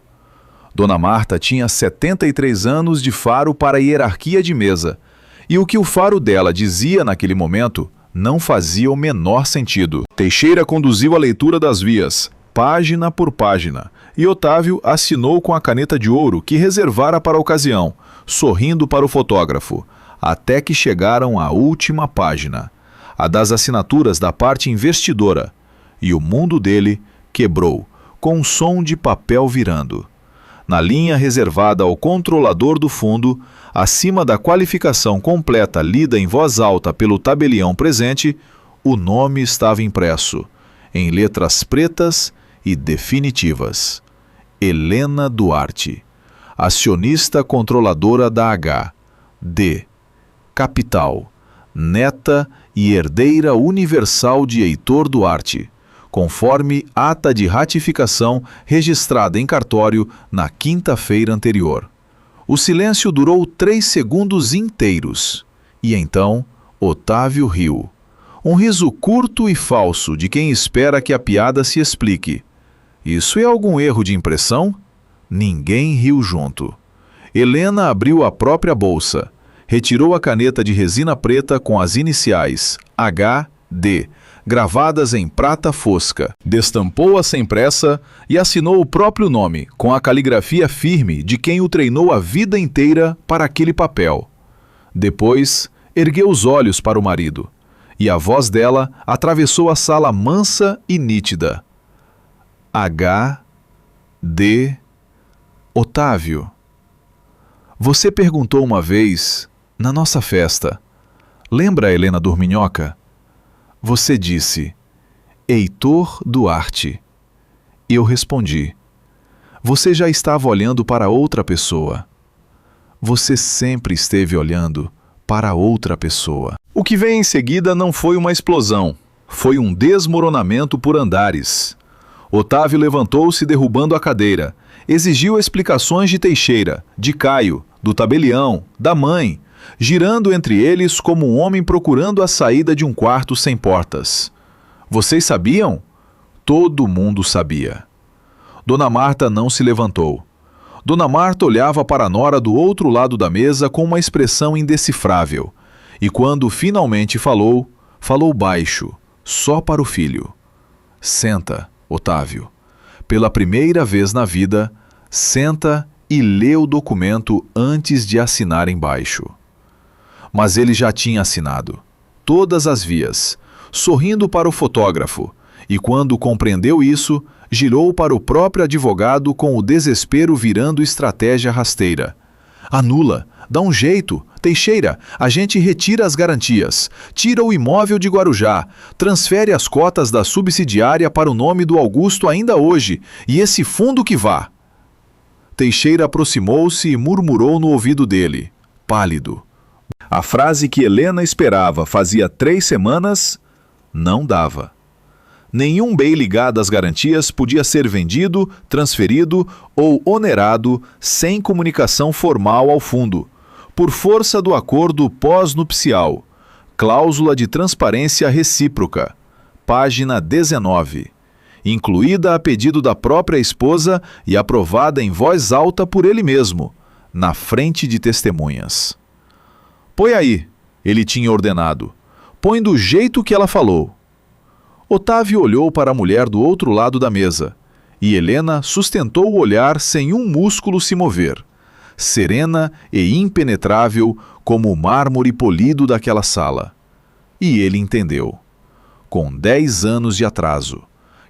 Dona Marta tinha 73 anos de faro para a hierarquia de mesa, e o que o faro dela dizia naquele momento não fazia o menor sentido. Teixeira conduziu a leitura das vias, página por página, e Otávio assinou com a caneta de ouro que reservara para a ocasião, sorrindo para o fotógrafo, até que chegaram à última página, a das assinaturas da parte investidora, e o mundo dele quebrou, com um som de papel virando. Na linha reservada ao controlador do fundo, acima da qualificação completa lida em voz alta pelo tabelião presente, o nome estava impresso, em letras pretas e definitivas. Helena Duarte, acionista controladora da H, D, Capital, neta e herdeira universal de Heitor Duarte, conforme ata de ratificação registrada em cartório na quinta-feira anterior. O silêncio durou 3 segundos inteiros, e então Otávio riu. Um riso curto e falso de quem espera que a piada se explique. Isso é algum erro de impressão? Ninguém riu junto. Helena abriu a própria bolsa, retirou a caneta de resina preta com as iniciais H.D., gravadas em prata fosca, destampou-a sem pressa e assinou o próprio nome, com a caligrafia firme de quem o treinou a vida inteira para aquele papel. Depois, ergueu os olhos para o marido, e a voz dela atravessou a sala mansa e nítida. H.D. Otávio. Você perguntou uma vez, na nossa festa, lembra a Helena Dorminhoca? Você disse, Heitor Duarte. Eu respondi, você já estava olhando para outra pessoa. Você sempre esteve olhando para outra pessoa. O que vem em seguida não foi uma explosão, foi um desmoronamento por andares. Otávio levantou-se derrubando a cadeira, exigiu explicações de Teixeira, de Caio, do tabelião, da mãe, girando entre eles como um homem procurando a saída de um quarto sem portas. Vocês sabiam? Todo mundo sabia. Dona Marta não se levantou. Dona Marta olhava para a nora do outro lado da mesa com uma expressão indecifrável, e quando finalmente falou, falou baixo, só para o filho. Senta, Otávio. Pela primeira vez na vida, senta e lê o documento antes de assinar embaixo. Mas ele já tinha assinado todas as vias, sorrindo para o fotógrafo, e quando compreendeu isso, girou para o próprio advogado com o desespero virando estratégia rasteira. Anula, dá um jeito, Teixeira, a gente retira as garantias, tira o imóvel de Guarujá, transfere as cotas da subsidiária para o nome do Augusto ainda hoje, e esse fundo que vá. Teixeira aproximou-se e murmurou no ouvido dele, pálido. A frase que Helena esperava fazia 3 semanas, não dava. Nenhum bem ligado às garantias podia ser vendido, transferido ou onerado sem comunicação formal ao fundo, por força do acordo pós-nupcial, cláusula de transparência recíproca, página 19, incluída a pedido da própria esposa e aprovada em voz alta por ele mesmo, na frente de testemunhas. Põe aí, ele tinha ordenado. Põe do jeito que ela falou. Otávio olhou para a mulher do outro lado da mesa, e Helena sustentou o olhar sem um músculo se mover, serena e impenetrável como o mármore polido daquela sala. E ele entendeu, com 10 anos de atraso,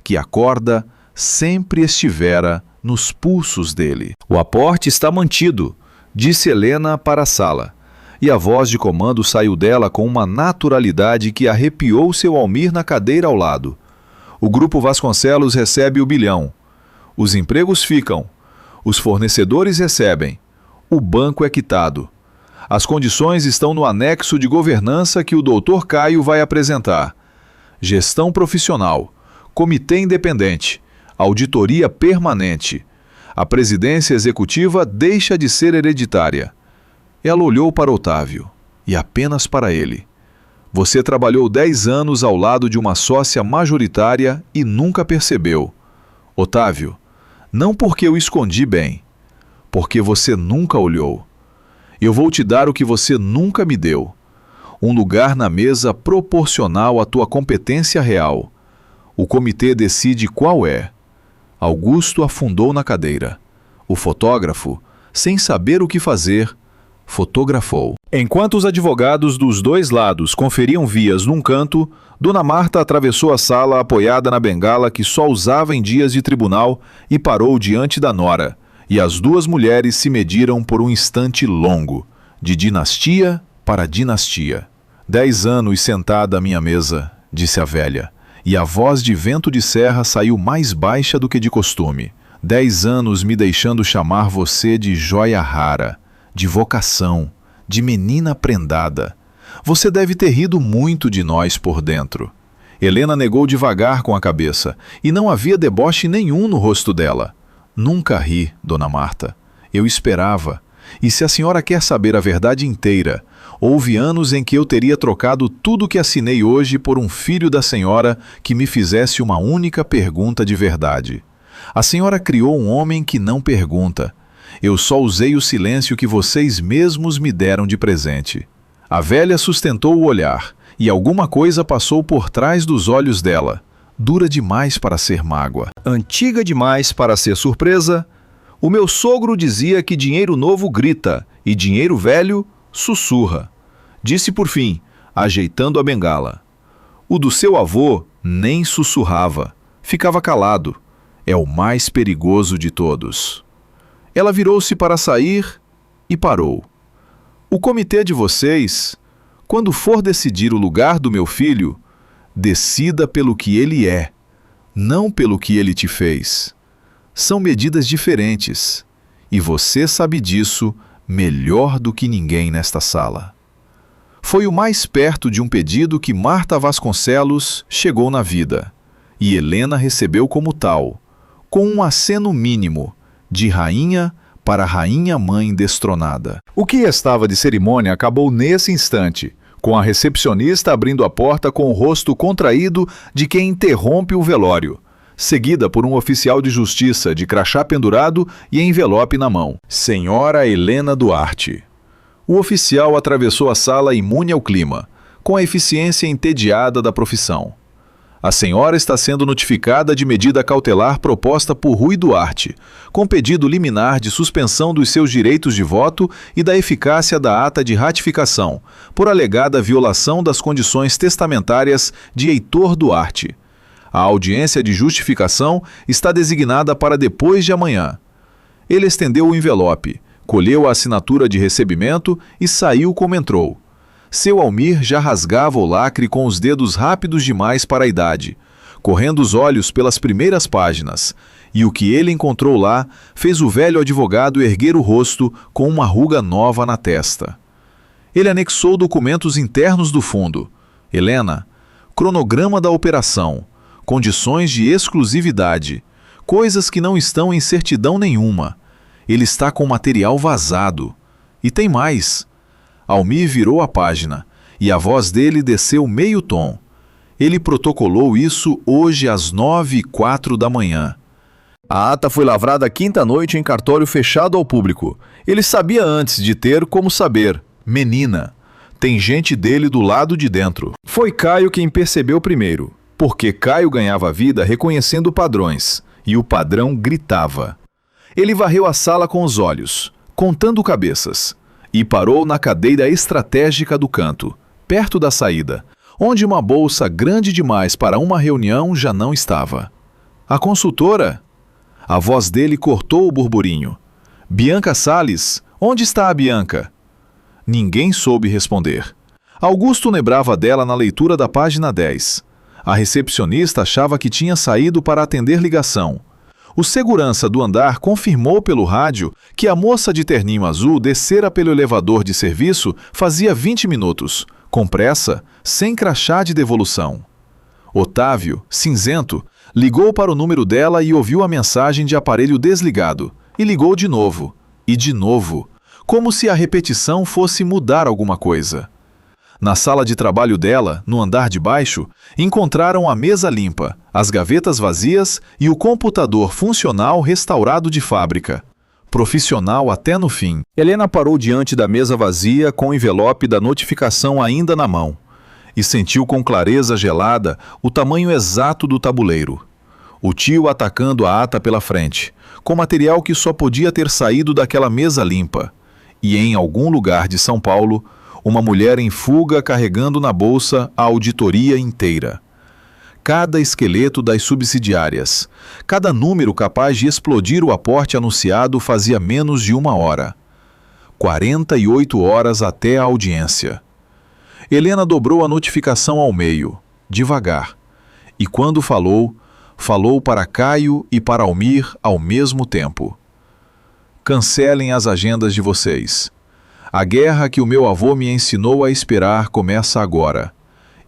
que a corda sempre estivera nos pulsos dele. O aporte está mantido, disse Helena para a sala. E a voz de comando saiu dela com uma naturalidade que arrepiou seu Almir na cadeira ao lado. O Grupo Vasconcelos recebe o 1 bilhão. Os empregos ficam. Os fornecedores recebem. O banco é quitado. As condições estão no anexo de governança que o Dr. Caio vai apresentar. Gestão profissional, comitê independente, auditoria permanente. A presidência executiva deixa de ser hereditária. Ela olhou para Otávio, e apenas para ele. Você trabalhou 10 anos ao lado de uma sócia majoritária e nunca percebeu. Otávio, não porque eu escondi bem, porque você nunca olhou. Eu vou te dar o que você nunca me deu. Um lugar na mesa proporcional à tua competência real. O comitê decide qual é. Augusto afundou na cadeira. O fotógrafo, sem saber o que fazer, fotografou. Enquanto os advogados dos dois lados conferiam vias num canto, Dona Marta atravessou a sala apoiada na bengala que só usava em dias de tribunal e parou diante da nora. E as duas mulheres se mediram por um instante longo, de dinastia para dinastia. 10 anos sentada à minha mesa, disse a velha, e a voz de vento de serra saiu mais baixa do que de costume. 10 anos me deixando chamar você de joia rara, de vocação, de menina prendada. Você deve ter rido muito de nós por dentro. Helena negou devagar com a cabeça, e não havia deboche nenhum no rosto dela. Nunca ri, Dona Marta. Eu esperava. E se a senhora quer saber a verdade inteira, houve anos em que eu teria trocado tudo que assinei hoje por um filho da senhora que me fizesse uma única pergunta de verdade. A senhora criou um homem que não pergunta. Eu só usei o silêncio que vocês mesmos me deram de presente. A velha sustentou o olhar, e alguma coisa passou por trás dos olhos dela. Dura demais para ser mágoa, antiga demais para ser surpresa. O meu sogro dizia que dinheiro novo grita e dinheiro velho sussurra. Disse por fim, ajeitando a bengala. O do seu avô nem sussurrava, ficava calado. É o mais perigoso de todos. Ela virou-se para sair e parou. O comitê de vocês, quando for decidir o lugar do meu filho, decida pelo que ele é, não pelo que ele te fez. São medidas diferentes, e você sabe disso melhor do que ninguém nesta sala. Foi o mais perto de um pedido que Marta Vasconcelos chegou na vida, e Helena recebeu como tal, com um aceno mínimo, de rainha para rainha-mãe destronada. O que estava de cerimônia acabou nesse instante, com a recepcionista abrindo a porta com o rosto contraído de quem interrompe o velório, seguida por um oficial de justiça de crachá pendurado e envelope na mão. Senhora Helena Duarte. O oficial atravessou a sala imune ao clima, com a eficiência entediada da profissão. A senhora está sendo notificada de medida cautelar proposta por Rui Duarte, com pedido liminar de suspensão dos seus direitos de voto e da eficácia da ata de ratificação, por alegada violação das condições testamentárias de Heitor Duarte. A audiência de justificação está designada para depois de amanhã. Ele estendeu o envelope, colheu a assinatura de recebimento e saiu como entrou. Seu Almir já rasgava o lacre com os dedos rápidos demais para a idade, correndo os olhos pelas primeiras páginas, e o que ele encontrou lá fez o velho advogado erguer o rosto com uma ruga nova na testa. Ele anexou documentos internos do fundo. Helena, cronograma da operação, condições de exclusividade, coisas que não estão em certidão nenhuma. Ele está com material vazado. E tem mais. Almir virou a página, e a voz dele desceu meio tom. Ele protocolou isso hoje às 9h04 da manhã. A ata foi lavrada quinta-noite em cartório fechado ao público. Ele sabia antes de ter como saber. Menina. Tem gente dele do lado de dentro. Foi Caio quem percebeu primeiro, porque Caio ganhava vida reconhecendo padrões, e o padrão gritava. Ele varreu a sala com os olhos, contando cabeças, e parou na cadeira estratégica do canto, perto da saída, onde uma bolsa grande demais para uma reunião já não estava. A consultora? A voz dele cortou o burburinho. Bianca Salles? Onde está a Bianca? Ninguém soube responder. Augusto lembrava dela na leitura da página 10. A recepcionista achava que tinha saído para atender ligação. O segurança do andar confirmou pelo rádio que a moça de terninho azul descera pelo elevador de serviço fazia 20 minutos, com pressa, sem crachá de devolução. Otávio, cinzento, ligou para o número dela e ouviu a mensagem de aparelho desligado, e ligou de novo, e de novo, como se a repetição fosse mudar alguma coisa. Na sala de trabalho dela, no andar de baixo, encontraram a mesa limpa, as gavetas vazias e o computador funcional restaurado de fábrica. Profissional até no fim. Helena parou diante da mesa vazia com o envelope da notificação ainda na mão e sentiu com clareza gelada o tamanho exato do tabuleiro. O tio atacando a ata pela frente, com material que só podia ter saído daquela mesa limpa. E em algum lugar de São Paulo, uma mulher em fuga carregando na bolsa a auditoria inteira. Cada esqueleto das subsidiárias, cada número capaz de explodir o aporte anunciado fazia menos de 1 hora. 48 horas até a audiência. Helena dobrou a notificação ao meio, devagar, e quando falou, falou para Caio e para Almir ao mesmo tempo. Cancelem as agendas de vocês. A guerra que o meu avô me ensinou a esperar começa agora.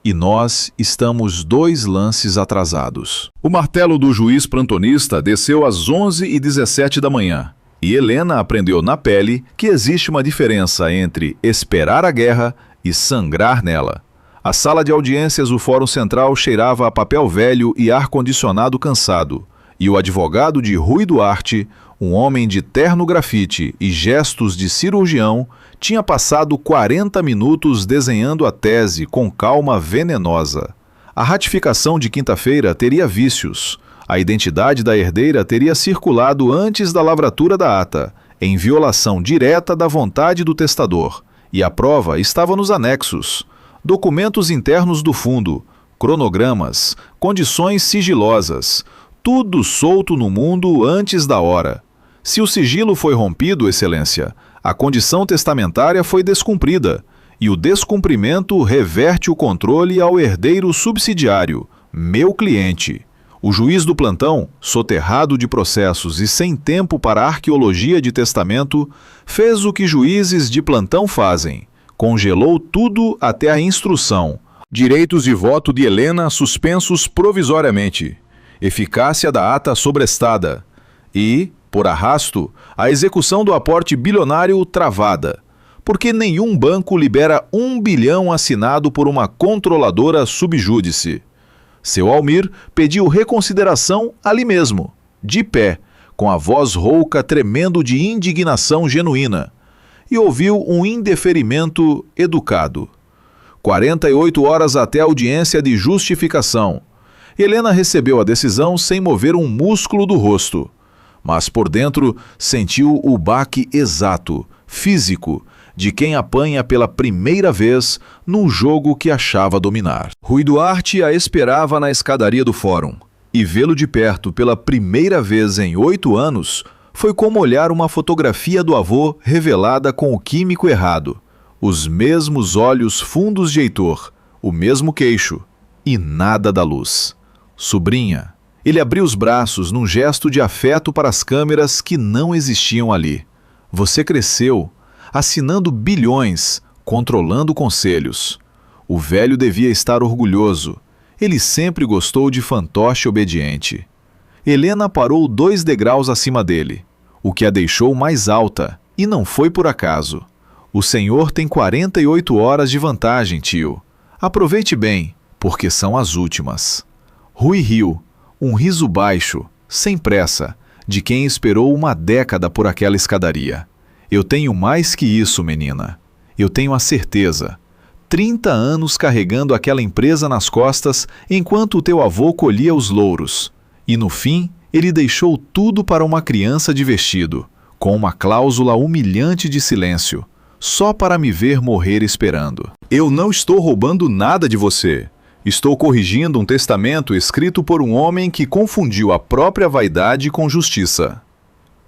E nós estamos 2 lances atrasados. O martelo do juiz plantonista desceu às 11h17 da manhã. E Helena aprendeu na pele que existe uma diferença entre esperar a guerra e sangrar nela. A sala de audiências do Fórum Central cheirava a papel velho e ar-condicionado cansado. E o advogado de Rui Duarte, um homem de terno grafite e gestos de cirurgião, tinha passado 40 minutos desenhando a tese com calma venenosa. A ratificação de quinta-feira teria vícios. A identidade da herdeira teria circulado antes da lavratura da ata, em violação direta da vontade do testador. E a prova estava nos anexos. Documentos internos do fundo, cronogramas, condições sigilosas, tudo solto no mundo antes da hora. Se o sigilo foi rompido, Excelência, a condição testamentária foi descumprida, e o descumprimento reverte o controle ao herdeiro subsidiário, meu cliente. O juiz do plantão, soterrado de processos e sem tempo para arqueologia de testamento, fez o que juízes de plantão fazem. Congelou tudo até a instrução. Direitos de voto de Helena suspensos provisoriamente. Eficácia da ata sobrestada. E, por arrasto, a execução do aporte bilionário travada. Porque nenhum banco libera 1 bilhão assinado por uma controladora subjúdice. Seu Almir pediu reconsideração ali mesmo, de pé, com a voz rouca tremendo de indignação genuína, e ouviu um indeferimento educado. 48 horas até a audiência de justificação. Helena recebeu a decisão sem mover um músculo do rosto, mas por dentro sentiu o baque exato, físico, de quem apanha pela primeira vez num jogo que achava dominar. Rui Duarte a esperava na escadaria do fórum, e vê-lo de perto pela primeira vez em 8 anos foi como olhar uma fotografia do avô revelada com o químico errado. Os mesmos olhos fundos de Heitor, o mesmo queixo, e nada da luz. Sobrinha. Ele abriu os braços num gesto de afeto para as câmeras que não existiam ali. Você cresceu, assinando bilhões, controlando conselhos. O velho devia estar orgulhoso. Ele sempre gostou de fantoche obediente. Helena parou 2 degraus acima dele, o que a deixou mais alta, e não foi por acaso. O senhor tem 48 horas de vantagem, tio. Aproveite bem, porque são as últimas. Rui riu, um riso baixo, sem pressa, de quem esperou uma década por aquela escadaria. Eu tenho mais que isso, menina. Eu tenho a certeza. 30 anos carregando aquela empresa nas costas enquanto o teu avô colhia os louros. E no fim, ele deixou tudo para uma criança de vestido, com uma cláusula humilhante de silêncio, só para me ver morrer esperando. Eu não estou roubando nada de você. Estou corrigindo um testamento escrito por um homem que confundiu a própria vaidade com justiça.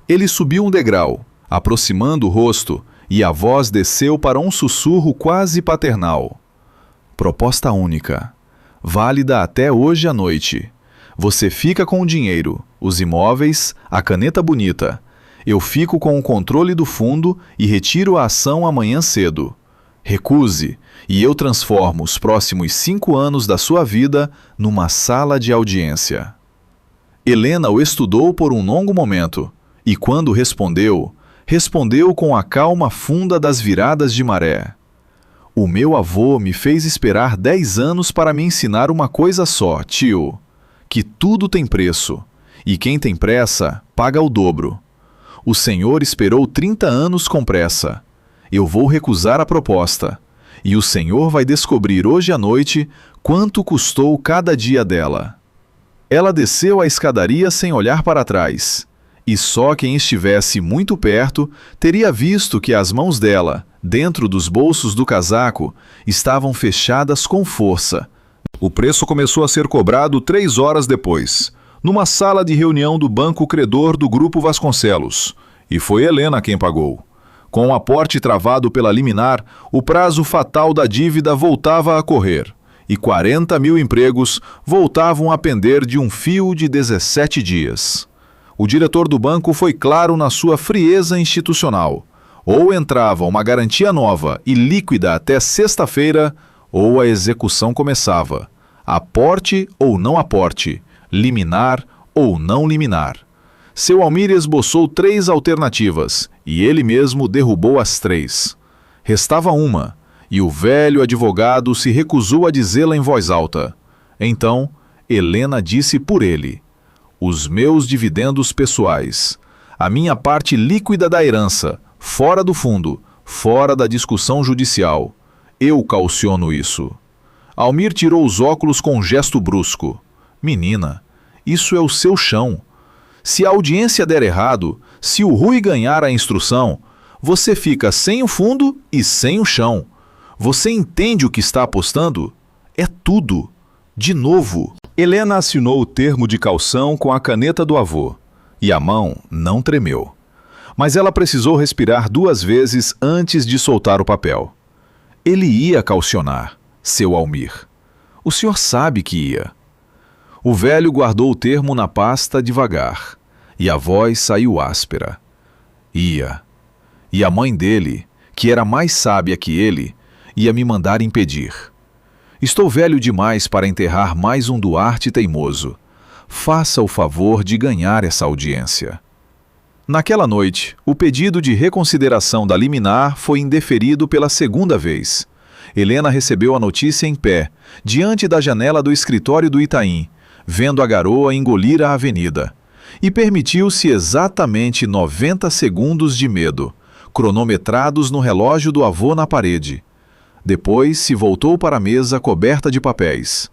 Ele subiu um degrau, aproximando o rosto, e a voz desceu para um sussurro quase paternal. Proposta única, válida até hoje à noite. Você fica com o dinheiro, os imóveis, a caneta bonita. Eu fico com o controle do fundo e retiro a ação amanhã cedo. Recuse, e eu transformo os próximos 5 anos da sua vida numa sala de audiência. Helena o estudou por um longo momento, e quando respondeu com a calma funda das viradas de maré. O meu avô me fez esperar 10 anos para me ensinar uma coisa só, tio, que tudo tem preço, e quem tem pressa paga o dobro. O senhor esperou 30 anos com pressa. Eu vou recusar a proposta, e o senhor vai descobrir hoje à noite quanto custou cada dia dela. Ela desceu a escadaria sem olhar para trás, e só quem estivesse muito perto teria visto que as mãos dela, dentro dos bolsos do casaco, estavam fechadas com força. O preço começou a ser cobrado 3 horas depois, numa sala de reunião do banco credor do Grupo Vasconcelos, e foi Helena quem pagou. Com o aporte travado pela liminar, o prazo fatal da dívida voltava a correr, e 40 mil empregos voltavam a pender de um fio de 17 dias. O diretor do banco foi claro na sua frieza institucional. Ou entrava uma garantia nova e líquida até sexta-feira, ou a execução começava. Aporte ou não aporte, liminar ou não liminar. Seu Almir esboçou 3 alternativas, e ele mesmo derrubou as 3. Restava uma, e o velho advogado se recusou a dizê-la em voz alta. Então, Helena disse por ele: os meus dividendos pessoais, a minha parte líquida da herança, fora do fundo, fora da discussão judicial. Eu cauciono isso. Almir tirou os óculos com um gesto brusco. Menina, isso é o seu chão. Se a audiência der errado, se o Rui ganhar a instrução, você fica sem o fundo e sem o chão. Você entende o que está apostando? É tudo. De novo. Helena assinou o termo de caução com a caneta do avô, e a mão não tremeu. Mas ela precisou respirar 2 vezes antes de soltar o papel. Ele ia caucionar, seu Almir. O senhor sabe que ia. O velho guardou o termo na pasta devagar, e a voz saiu áspera. Ia. E a mãe dele, que era mais sábia que ele, ia me mandar impedir. Estou velho demais para enterrar mais um Duarte teimoso. Faça o favor de ganhar essa audiência. Naquela noite, o pedido de reconsideração da liminar foi indeferido pela 2ª vez. Helena recebeu a notícia em pé, diante da janela do escritório do Itaim, vendo a garoa engolir a avenida. E permitiu-se exatamente 90 segundos de medo, cronometrados no relógio do avô na parede. Depois se voltou para a mesa coberta de papéis.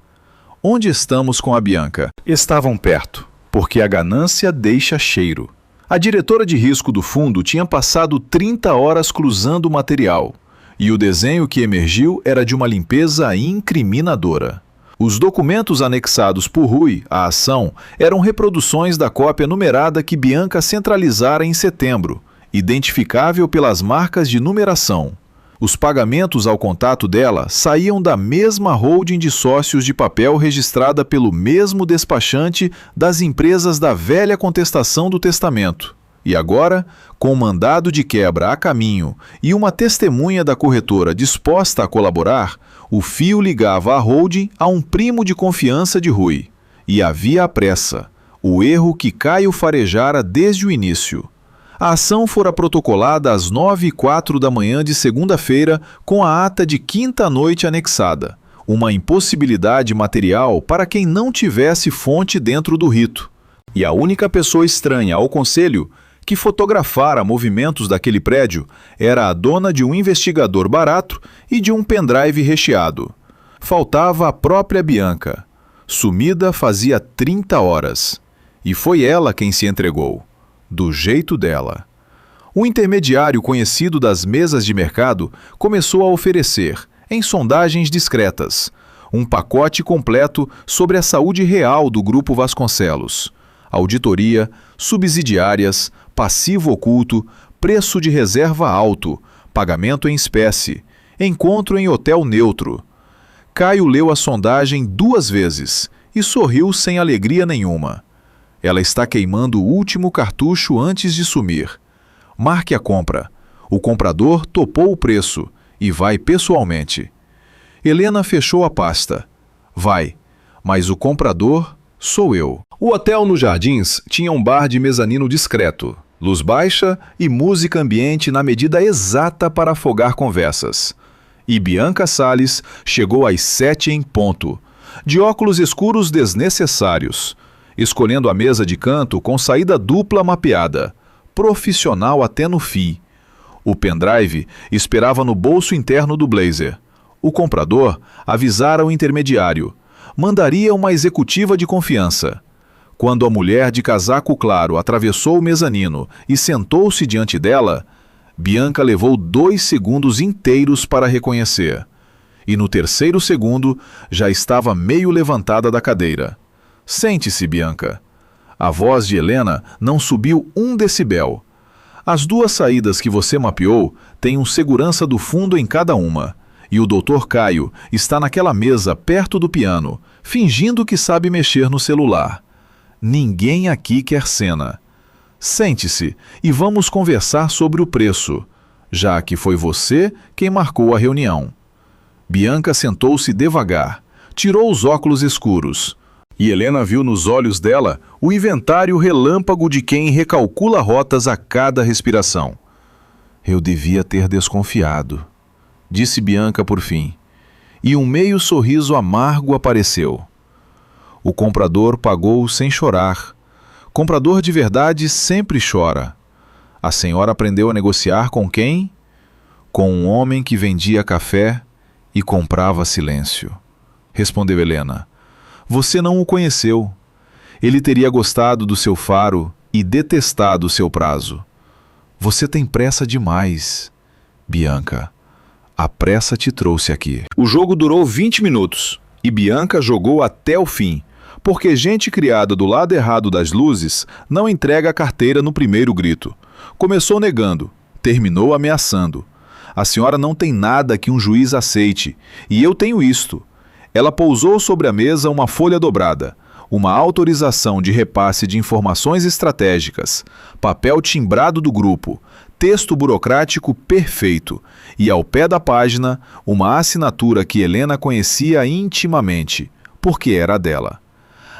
Onde estamos com a Bianca? Estavam perto, porque a ganância deixa cheiro. A diretora de risco do fundo tinha passado 30 horas cruzando o material, e o desenho que emergiu era de uma limpeza incriminadora. Os documentos anexados por Rui à ação eram reproduções da cópia numerada que Bianca centralizara em setembro, identificável pelas marcas de numeração. Os pagamentos ao contato dela saíam da mesma holding de sócios de papel registrada pelo mesmo despachante das empresas da velha contestação do testamento. E agora, com mandado de quebra a caminho e uma testemunha da corretora disposta a colaborar, o fio ligava a holding a um primo de confiança de Rui. E havia a pressa, o erro que Caio farejara desde o início. A ação fora protocolada às 9h04 da manhã de segunda-feira com a ata de quinta-noite anexada, uma impossibilidade material para quem não tivesse fonte dentro do rito. E a única pessoa estranha ao conselho que fotografara movimentos daquele prédio era a dona de um investigador barato e de um pendrive recheado. Faltava a própria Bianca. Sumida fazia 30 horas. E foi ela quem se entregou. Do jeito dela. O intermediário conhecido das mesas de mercado começou a oferecer, em sondagens discretas, um pacote completo sobre a saúde real do Grupo Vasconcelos. Auditoria, subsidiárias, passivo oculto, preço de reserva alto, pagamento em espécie, encontro em hotel neutro. Caio leu a sondagem 2 vezes e sorriu sem alegria nenhuma. Ela está queimando o último cartucho antes de sumir. Marque a compra. O comprador topou o preço e vai pessoalmente. Helena fechou a pasta. Vai, mas o comprador sou eu. O hotel nos Jardins tinha um bar de mezanino discreto, luz baixa e música ambiente na medida exata para afogar conversas. E Bianca Salles chegou às 7 em ponto, de óculos escuros desnecessários, escolhendo a mesa de canto com saída dupla mapeada, profissional até no fim. O pendrive esperava no bolso interno do blazer. O comprador avisara o intermediário. Mandaria uma executiva de confiança. Quando a mulher de casaco claro atravessou o mezanino e sentou-se diante dela, Bianca levou 2 segundos inteiros para reconhecer. E no terceiro segundo já estava meio levantada da cadeira. Sente-se, Bianca. A voz de Helena não subiu 1 decibel. As 2 saídas que você mapeou têm um segurança do fundo em cada uma. E o Dr. Caio está naquela mesa perto do piano, fingindo que sabe mexer no celular. Ninguém aqui quer cena. Sente-se e vamos conversar sobre o preço, já que foi você quem marcou a reunião. Bianca sentou-se devagar, tirou os óculos escuros. E Helena viu nos olhos dela o inventário relâmpago de quem recalcula rotas a cada respiração. Eu devia ter desconfiado, disse Bianca por fim, e um meio sorriso amargo apareceu. O comprador pagou sem chorar. Comprador de verdade sempre chora. A senhora aprendeu a negociar com quem? Com um homem que vendia café e comprava silêncio. Respondeu Helena. Você não o conheceu. Ele teria gostado do seu faro e detestado o seu prazo. Você tem pressa demais, Bianca. A pressa te trouxe aqui. O jogo durou 20 minutos e Bianca jogou até o fim, porque gente criada do lado errado das luzes não entrega a carteira no primeiro grito. Começou negando, terminou ameaçando. A senhora não tem nada que um juiz aceite, e eu tenho isto. Ela pousou sobre a mesa uma folha dobrada, uma autorização de repasse de informações estratégicas, papel timbrado do grupo, texto burocrático perfeito e, ao pé da página, uma assinatura que Helena conhecia intimamente, porque era dela.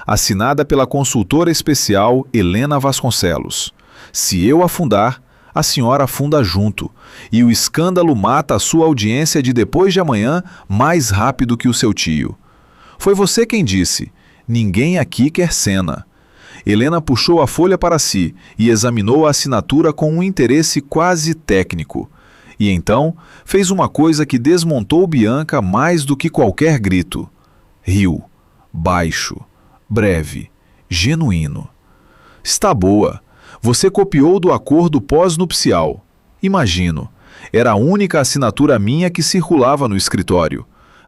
Assinada pela consultora especial Helena Vasconcelos. Se eu afundar, a senhora afunda junto, e o escândalo mata a sua audiência de depois de amanhã mais rápido que o seu tio. Foi você quem disse, ninguém aqui quer cena. Helena puxou a folha para si e examinou a assinatura com um interesse quase técnico. E então fez uma coisa que desmontou Bianca mais do que qualquer grito. Riu, baixo, breve, genuíno. Está boa. Você copiou do acordo pós-nupcial. Imagino. Era a única assinatura minha que circulava no escritório.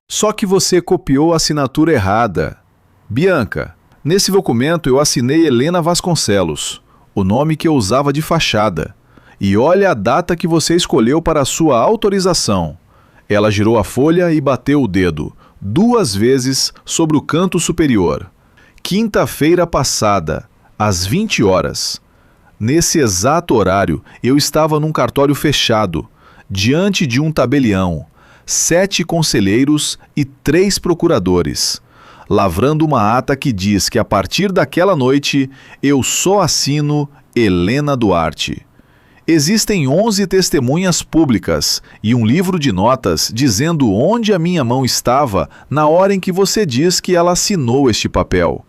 Só que você copiou a assinatura errada. Bianca, nesse documento eu assinei Helena Vasconcelos, o nome que eu usava de fachada. E olha a data que você escolheu para a sua autorização. Ela girou a folha e bateu o dedo, 2 vezes, sobre o canto superior. Quinta-feira passada, às 20 horas. Nesse exato horário, eu estava num cartório fechado, diante de um tabelião, 7 conselheiros e 3 procuradores, lavrando uma ata que diz que a partir daquela noite eu só assino Helena Duarte. Existem 11 testemunhas públicas e um livro de notas dizendo onde a minha mão estava na hora em que você diz que ela assinou este papel.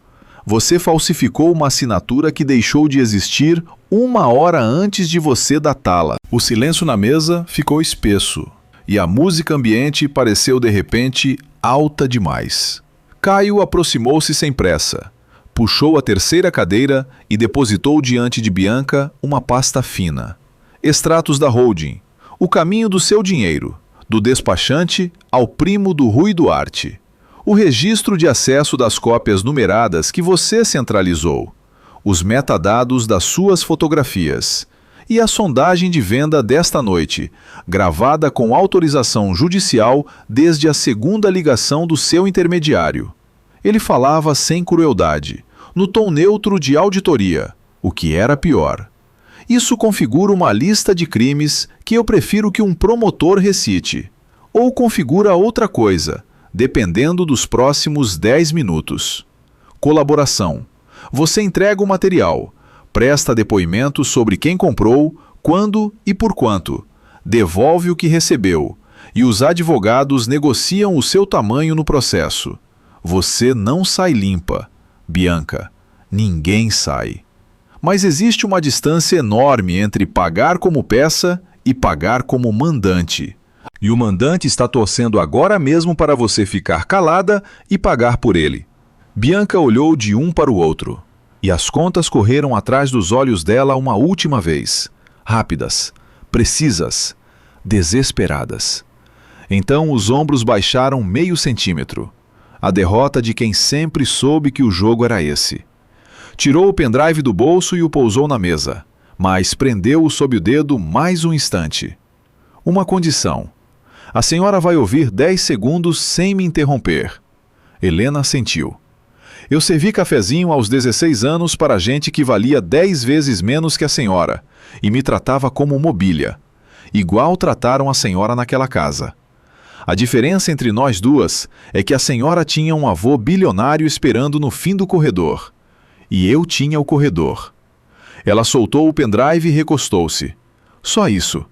Você falsificou uma assinatura que deixou de existir 1 hora antes de você datá-la. O silêncio na mesa ficou espesso e a música ambiente pareceu de repente alta demais. Caio aproximou-se sem pressa, puxou a terceira cadeira e depositou diante de Bianca uma pasta fina. Extratos da holding, o caminho do seu dinheiro, do despachante ao primo do Rui Duarte. O registro de acesso das cópias numeradas que você centralizou, os metadados das suas fotografias e a sondagem de venda desta noite, gravada com autorização judicial desde a segunda ligação do seu intermediário. Ele falava sem crueldade, no tom neutro de auditoria, o que era pior. Isso configura uma lista de crimes que eu prefiro que um promotor recite. Ou configura outra coisa, dependendo dos próximos 10 minutos. Colaboração. Você entrega o material, presta depoimento sobre quem comprou, quando e por quanto, devolve o que recebeu, e os advogados negociam o seu tamanho no processo. Você não sai limpa, Bianca. Ninguém sai. Mas existe uma distância enorme entre pagar como peça e pagar como mandante. E o mandante está torcendo agora mesmo para você ficar calada e pagar por ele. Bianca olhou de um para o outro, e as contas correram atrás dos olhos dela uma última vez. Rápidas, precisas, desesperadas. Então os ombros baixaram meio centímetro. A derrota de quem sempre soube que o jogo era esse. Tirou o pendrive do bolso e o pousou na mesa, mas prendeu-o sob o dedo mais um instante. Uma condição. A senhora vai ouvir 10 segundos sem me interromper. Helena assentiu. Eu servi cafezinho aos 16 anos para gente que valia 10 vezes menos que a senhora, e me tratava como mobília. Igual trataram a senhora naquela casa. A diferença entre nós duas é que a senhora tinha um avô bilionário esperando no fim do corredor. E eu tinha o corredor. Ela soltou o pendrive e recostou-se. Só isso.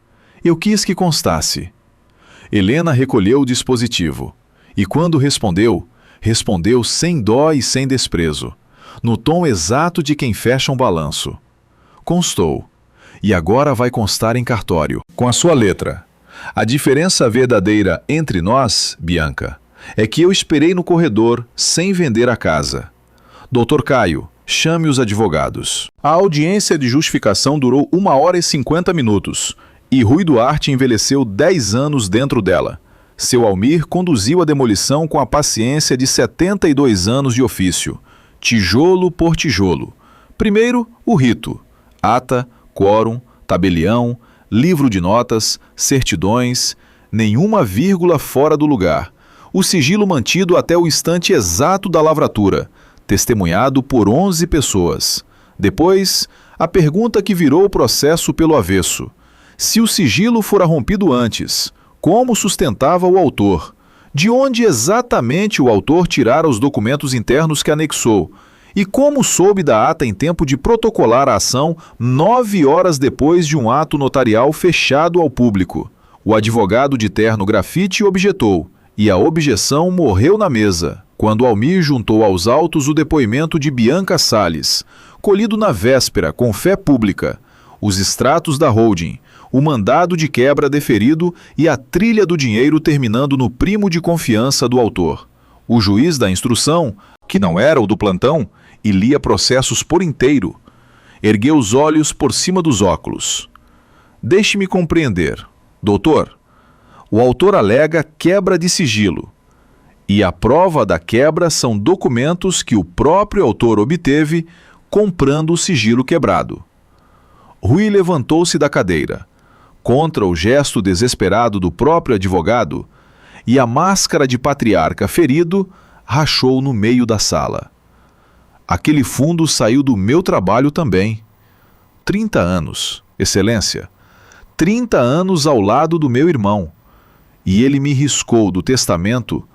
Eu quis que constasse. Helena recolheu o dispositivo. E quando respondeu, respondeu sem dó e sem desprezo, no tom exato de quem fecha um balanço. Constou. E agora vai constar em cartório, com a sua letra. A diferença verdadeira entre nós, Bianca, é que eu esperei no corredor sem vender a casa. Dr. Caio, chame os advogados. A audiência de justificação durou 1h50, e Rui Duarte envelheceu 10 anos dentro dela. Seu Almir conduziu a demolição com a paciência de 72 anos de ofício, tijolo por tijolo. Primeiro, o rito: ata, quórum, tabelião, livro de notas, certidões, nenhuma vírgula fora do lugar. O sigilo mantido até o instante exato da lavratura, testemunhado por 11 pessoas. Depois, a pergunta que virou o processo pelo avesso: se o sigilo fora rompido antes, como sustentava o autor? De onde exatamente o autor tirara os documentos internos que anexou? E como soube da ata em tempo de protocolar a ação 9 horas depois de um ato notarial fechado ao público? O advogado de terno grafite objetou, e a objeção morreu na mesa, quando Almir juntou aos autos o depoimento de Bianca Salles, colhido na véspera com fé pública, os extratos da holding, o mandado de quebra deferido e a trilha do dinheiro terminando no primo de confiança do autor. O juiz da instrução, que não era o do plantão, e lia processos por inteiro, ergueu os olhos por cima dos óculos. Deixe-me compreender, doutor. O autor alega quebra de sigilo, e a prova da quebra são documentos que o próprio autor obteve comprando o sigilo quebrado. Rui levantou-se da cadeira, contra o gesto desesperado do próprio advogado, e a máscara de patriarca ferido rachou no meio da sala. Aquele fundo saiu do meu trabalho também. 30 anos, Excelência. 30 anos ao lado do meu irmão. E ele me riscou do testamento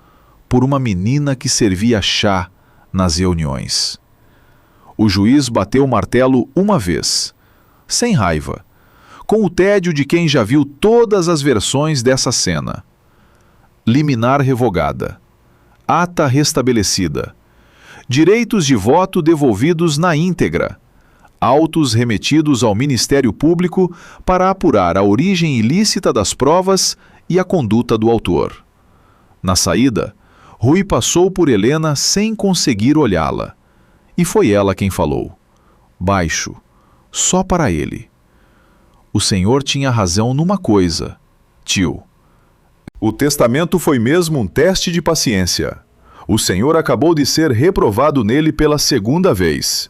por uma menina que servia chá nas reuniões. O juiz bateu o martelo uma vez, sem raiva, com o tédio de quem já viu todas as versões dessa cena. Liminar revogada. Ata restabelecida. Direitos de voto devolvidos na íntegra. Autos remetidos ao Ministério Público para apurar a origem ilícita das provas e a conduta do autor. Na saída, Rui passou por Helena sem conseguir olhá-la. E foi ela quem falou. Baixo, só para ele. O senhor tinha razão numa coisa, tio. O testamento foi mesmo um teste de paciência. O senhor acabou de ser reprovado nele pela segunda vez.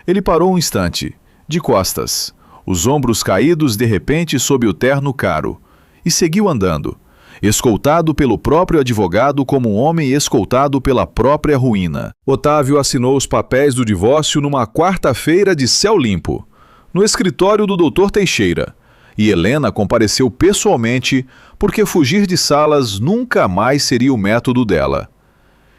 Ele parou um instante, de costas, os ombros caídos de repente sob o terno caro, e seguiu andando, escoltado pelo próprio advogado como um homem escoltado pela própria ruína. Otávio assinou os papéis do divórcio numa quarta-feira de céu limpo, no escritório do Dr. Teixeira, e Helena compareceu pessoalmente porque fugir de salas nunca mais seria o método dela.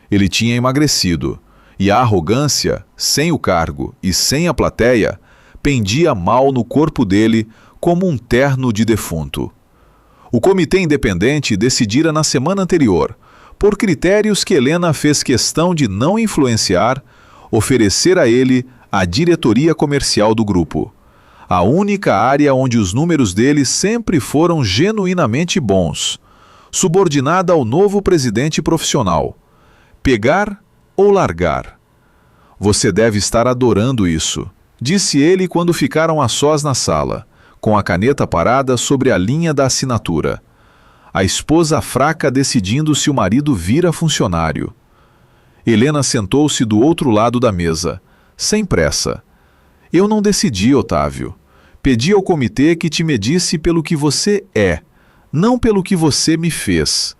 Ele tinha emagrecido, e a arrogância, sem o cargo e sem a plateia, pendia mal no corpo dele como um terno de defunto. O comitê independente decidira na semana anterior, por critérios que Helena fez questão de não influenciar, oferecer a ele a diretoria comercial do grupo, a única área onde os números dele sempre foram genuinamente bons, subordinada ao novo presidente profissional. Pegar ou largar? Você deve estar adorando isso, disse ele quando ficaram a sós na sala, com a caneta parada sobre a linha da assinatura. A esposa fraca decidindo se o marido vira funcionário. Helena sentou-se do outro lado da mesa, sem pressa. Eu não decidi, Otávio. Pedi ao comitê que te medisse pelo que você é, não pelo que você me fez.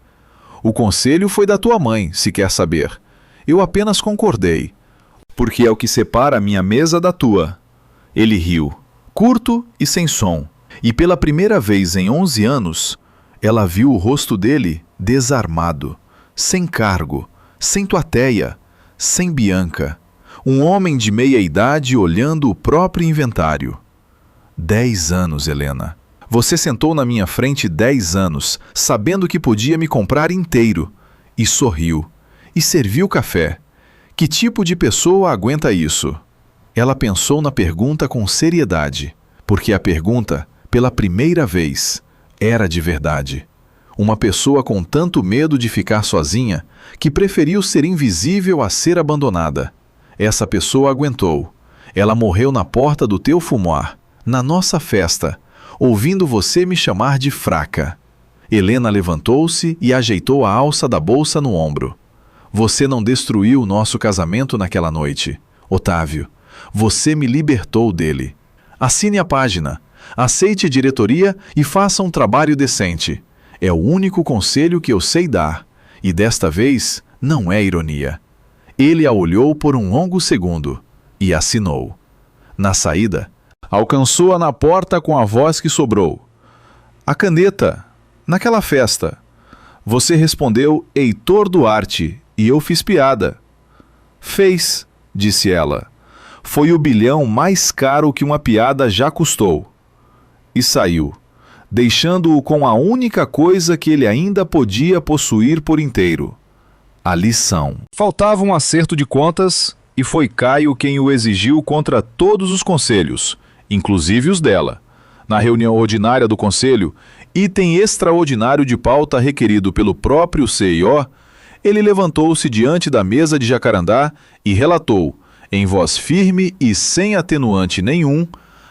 O conselho foi da tua mãe, se quer saber. Eu apenas concordei. Porque é o que separa a minha mesa da tua. Ele riu, curto e sem som, e pela primeira vez em 11 anos, ela viu o rosto dele desarmado, sem cargo, sem plateia, sem Bianca, um homem de meia idade olhando o próprio inventário. 10 anos, Helena. Você sentou na minha frente 10 anos, sabendo que podia me comprar inteiro, e sorriu, e serviu café. Que tipo de pessoa aguenta isso? Ela pensou na pergunta com seriedade, porque a pergunta, pela primeira vez, era de verdade. Uma pessoa com tanto medo de ficar sozinha, que preferiu ser invisível a ser abandonada. Essa pessoa aguentou. Ela morreu na porta do teu fumoir, na nossa festa, ouvindo você me chamar de fraca. Helena levantou-se e ajeitou a alça da bolsa no ombro. Você não destruiu o nosso casamento naquela noite, Otávio. Você me libertou dele. Assine a página, aceite a diretoria e faça um trabalho decente. É o único conselho que eu sei dar, e desta vez não é ironia. Ele a olhou por um longo segundo e assinou. Na saída, alcançou-a na porta com a voz que sobrou. A caneta, naquela festa. Você respondeu Heitor Duarte e eu fiz piada. Fez, disse ela. Foi o bilhão mais caro que uma piada já custou. E saiu, deixando-o com a única coisa que ele ainda podia possuir por inteiro: a lição. Faltava um acerto de contas, e foi Caio quem o exigiu contra todos os conselhos, inclusive os dela. Na reunião ordinária do conselho, item extraordinário de pauta requerido pelo próprio CIO, ele levantou-se diante da mesa de Jacarandá e relatou, em voz firme e sem atenuante nenhum,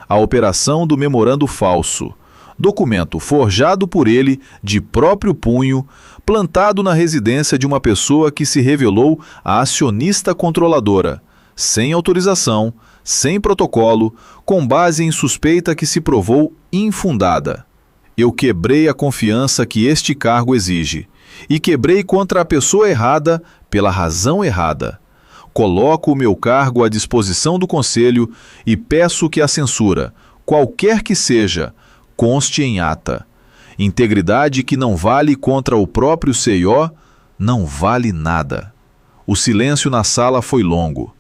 a operação do memorando falso, documento forjado por ele de próprio punho, plantado na residência de uma pessoa que se revelou a acionista controladora, sem autorização, sem protocolo, com base em suspeita que se provou infundada. Eu quebrei a confiança que este cargo exige, e quebrei contra a pessoa errada pela razão errada. Coloco o meu cargo à disposição do Conselho e peço que a censura, qualquer que seja, conste em ata. Integridade que não vale contra o próprio CIO, não vale nada. O silêncio na sala foi longo.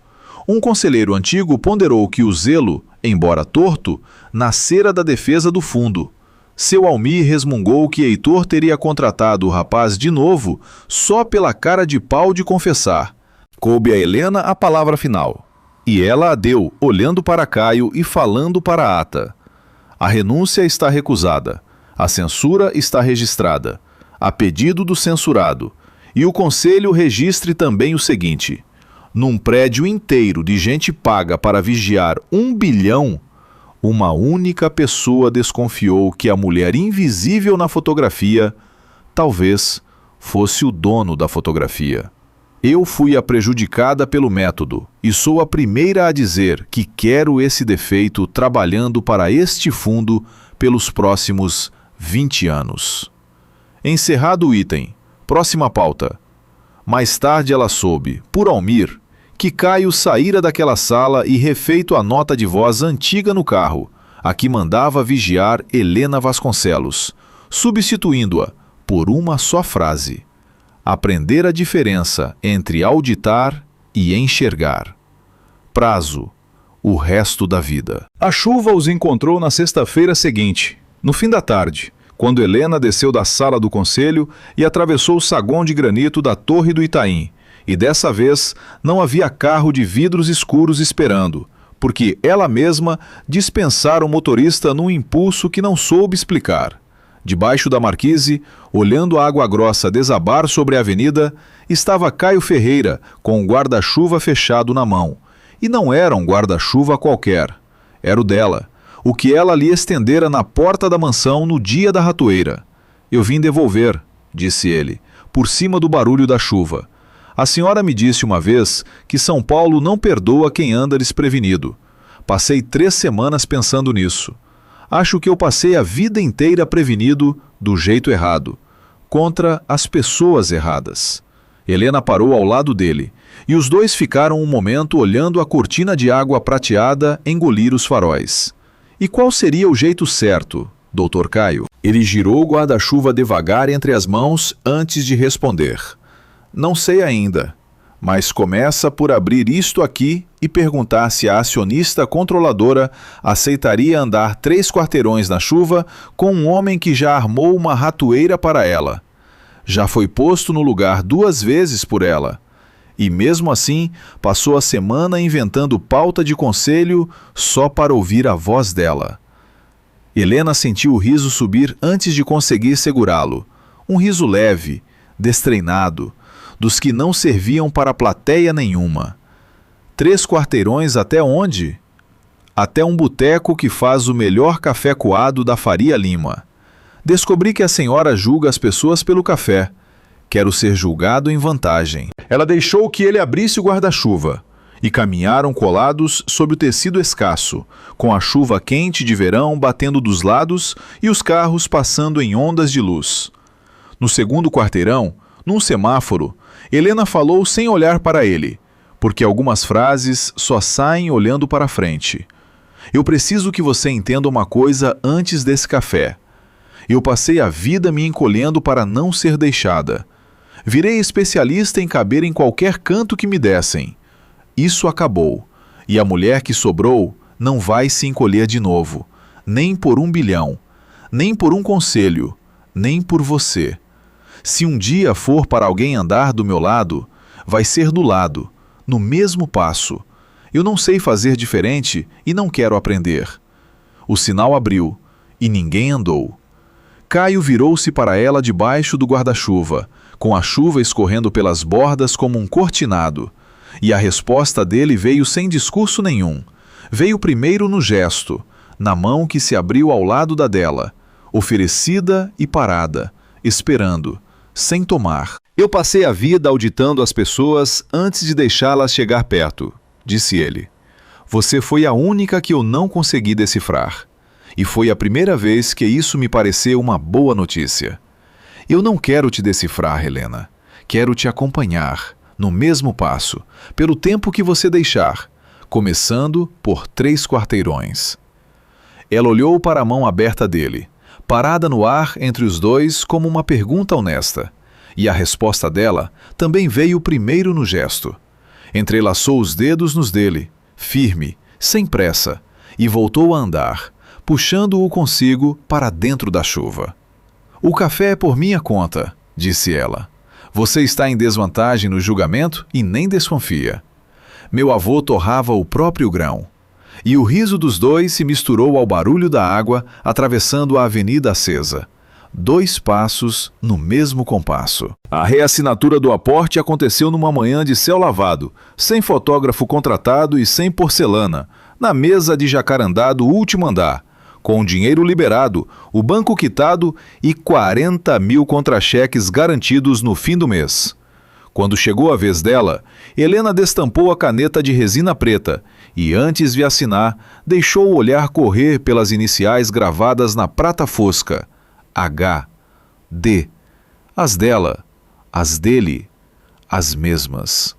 Um conselheiro antigo ponderou que o zelo, embora torto, nascera da defesa do fundo. Seu Almir resmungou que Heitor teria contratado o rapaz de novo só pela cara de pau de confessar. Coube a Helena a palavra final. E ela a deu, olhando para Caio e falando para a ata. A renúncia está recusada. A censura está registrada, a pedido do censurado. E o conselho registre também o seguinte: num prédio inteiro de gente paga para vigiar 1 bilhão, uma única pessoa desconfiou que a mulher invisível na fotografia talvez fosse o dono da fotografia. Eu fui a prejudicada pelo método e sou a primeira a dizer que quero esse defeito trabalhando para este fundo pelos próximos 20 anos. Encerrado o item. Próxima pauta. Mais tarde ela soube, por Almir, que Caio saíra daquela sala e refeito a nota de voz antiga no carro, a que mandava vigiar Helena Vasconcelos, substituindo-a por uma só frase: aprender a diferença entre auditar e enxergar. Prazo: o resto da vida. A chuva os encontrou na sexta-feira seguinte, no fim da tarde, quando Helena desceu da sala do conselho e atravessou o saguão de granito da Torre do Itaim. E dessa vez não havia carro de vidros escuros esperando, porque ela mesma dispensara o motorista num impulso que não soube explicar. Debaixo da marquise, olhando a água grossa desabar sobre a avenida, estava Caio Ferreira com o guarda-chuva fechado na mão. E não era um guarda-chuva qualquer. Era o dela, o que ela lhe estendera na porta da mansão no dia da ratoeira. Eu vim devolver, disse ele, por cima do barulho da chuva. A senhora me disse uma vez que São Paulo não perdoa quem anda desprevenido. Passei 3 semanas pensando nisso. Acho que eu passei a vida inteira prevenido do jeito errado, contra as pessoas erradas. Helena parou ao lado dele, e os dois ficaram um momento olhando a cortina de água prateada engolir os faróis. E qual seria o jeito certo, Dr. Caio? Ele girou o guarda-chuva devagar entre as mãos antes de responder. Não sei ainda, mas começa por abrir isto aqui e perguntar se a acionista controladora aceitaria andar 3 quarteirões na chuva com um homem que já armou uma ratoeira para ela. Já foi posto no lugar 2 vezes por ela. E mesmo assim, passou a semana inventando pauta de conselho só para ouvir a voz dela. Helena sentiu o riso subir antes de conseguir segurá-lo. Um riso leve, destreinado, dos que não serviam para plateia nenhuma. 3 quarteirões até onde? Até um boteco que faz o melhor café coado da Faria Lima. Descobri que a senhora julga as pessoas pelo café. Quero ser julgado em vantagem. Ela deixou que ele abrisse o guarda-chuva e caminharam colados sob o tecido escasso, com a chuva quente de verão batendo dos lados e os carros passando em ondas de luz. No segundo quarteirão, num semáforo, Helena falou sem olhar para ele, porque algumas frases só saem olhando para frente. Eu preciso que você entenda uma coisa antes desse café. Eu passei a vida me encolhendo para não ser deixada. Virei especialista em caber em qualquer canto que me dessem. Isso acabou, e a mulher que sobrou não vai se encolher de novo, nem por 1 bilhão, nem por um conselho, nem por você. Se um dia for para alguém andar do meu lado, vai ser do lado, no mesmo passo. Eu não sei fazer diferente e não quero aprender. O sinal abriu, e ninguém andou. Caio virou-se para ela debaixo do guarda-chuva, com a chuva escorrendo pelas bordas como um cortinado. E a resposta dele veio sem discurso nenhum. Veio primeiro no gesto, na mão que se abriu ao lado da dela, oferecida e parada, esperando, sem tomar. Eu passei a vida auditando as pessoas antes de deixá-las chegar perto, disse ele. Você foi a única que eu não consegui decifrar. E foi a primeira vez que isso me pareceu uma boa notícia. Eu não quero te decifrar, Helena. Quero te acompanhar, no mesmo passo, pelo tempo que você deixar, começando por 3 quarteirões. Ela olhou para a mão aberta dele, parada no ar entre os dois como uma pergunta honesta. E a resposta dela também veio primeiro no gesto. Entrelaçou os dedos nos dele, firme, sem pressa, e voltou a andar, puxando-o consigo para dentro da chuva. O café é por minha conta, disse ela. Você está em desvantagem no julgamento e nem desconfia. Meu avô torrava o próprio grão. E o riso dos dois se misturou ao barulho da água atravessando a avenida acesa. 2 passos no mesmo compasso. A reassinatura do aporte aconteceu numa manhã de céu lavado, sem fotógrafo contratado e sem porcelana, na mesa de jacarandá do último andar, com o dinheiro liberado, o banco quitado e 40 mil contra-cheques garantidos no fim do mês. Quando chegou a vez dela, Helena destampou a caneta de resina preta e, antes de assinar, deixou o olhar correr pelas iniciais gravadas na prata fosca. H. D. As dela, as dele, as mesmas.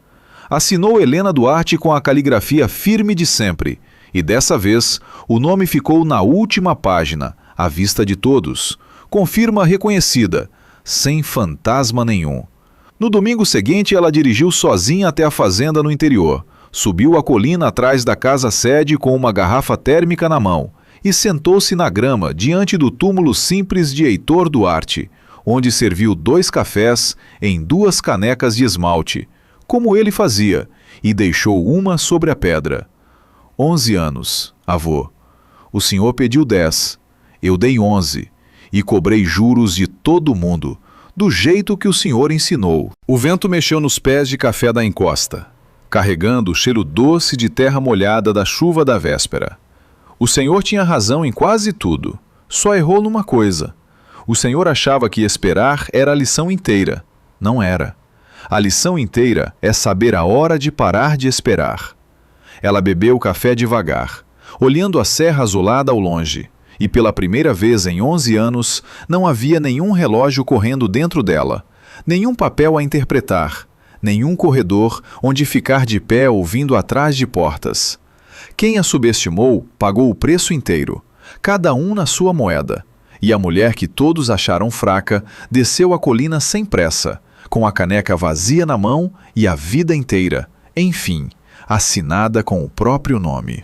Assinou Helena Duarte com a caligrafia firme de sempre, e dessa vez o nome ficou na última página, à vista de todos, com firma reconhecida, sem fantasma nenhum. No domingo seguinte, ela dirigiu sozinha até a fazenda no interior, subiu a colina atrás da casa-sede com uma garrafa térmica na mão e sentou-se na grama diante do túmulo simples de Heitor Duarte, onde serviu 2 cafés em 2 canecas de esmalte, como ele fazia, e deixou uma sobre a pedra. 11 anos, avô. O senhor pediu 10, eu dei 11, e cobrei juros de todo mundo, do jeito que o senhor ensinou. O vento mexeu nos pés de café da encosta, carregando o cheiro doce de terra molhada da chuva da véspera. O senhor tinha razão em quase tudo, só errou numa coisa. O senhor achava que esperar era a lição inteira. Não era. A lição inteira é saber a hora de parar de esperar. Ela bebeu o café devagar, olhando a serra azulada ao longe, e pela primeira vez em 11 anos não havia nenhum relógio correndo dentro dela, nenhum papel a interpretar, nenhum corredor onde ficar de pé ouvindo atrás de portas. Quem a subestimou pagou o preço inteiro, cada um na sua moeda, e a mulher que todos acharam fraca desceu a colina sem pressa, com a caneca vazia na mão e a vida inteira, enfim, assinada com o próprio nome.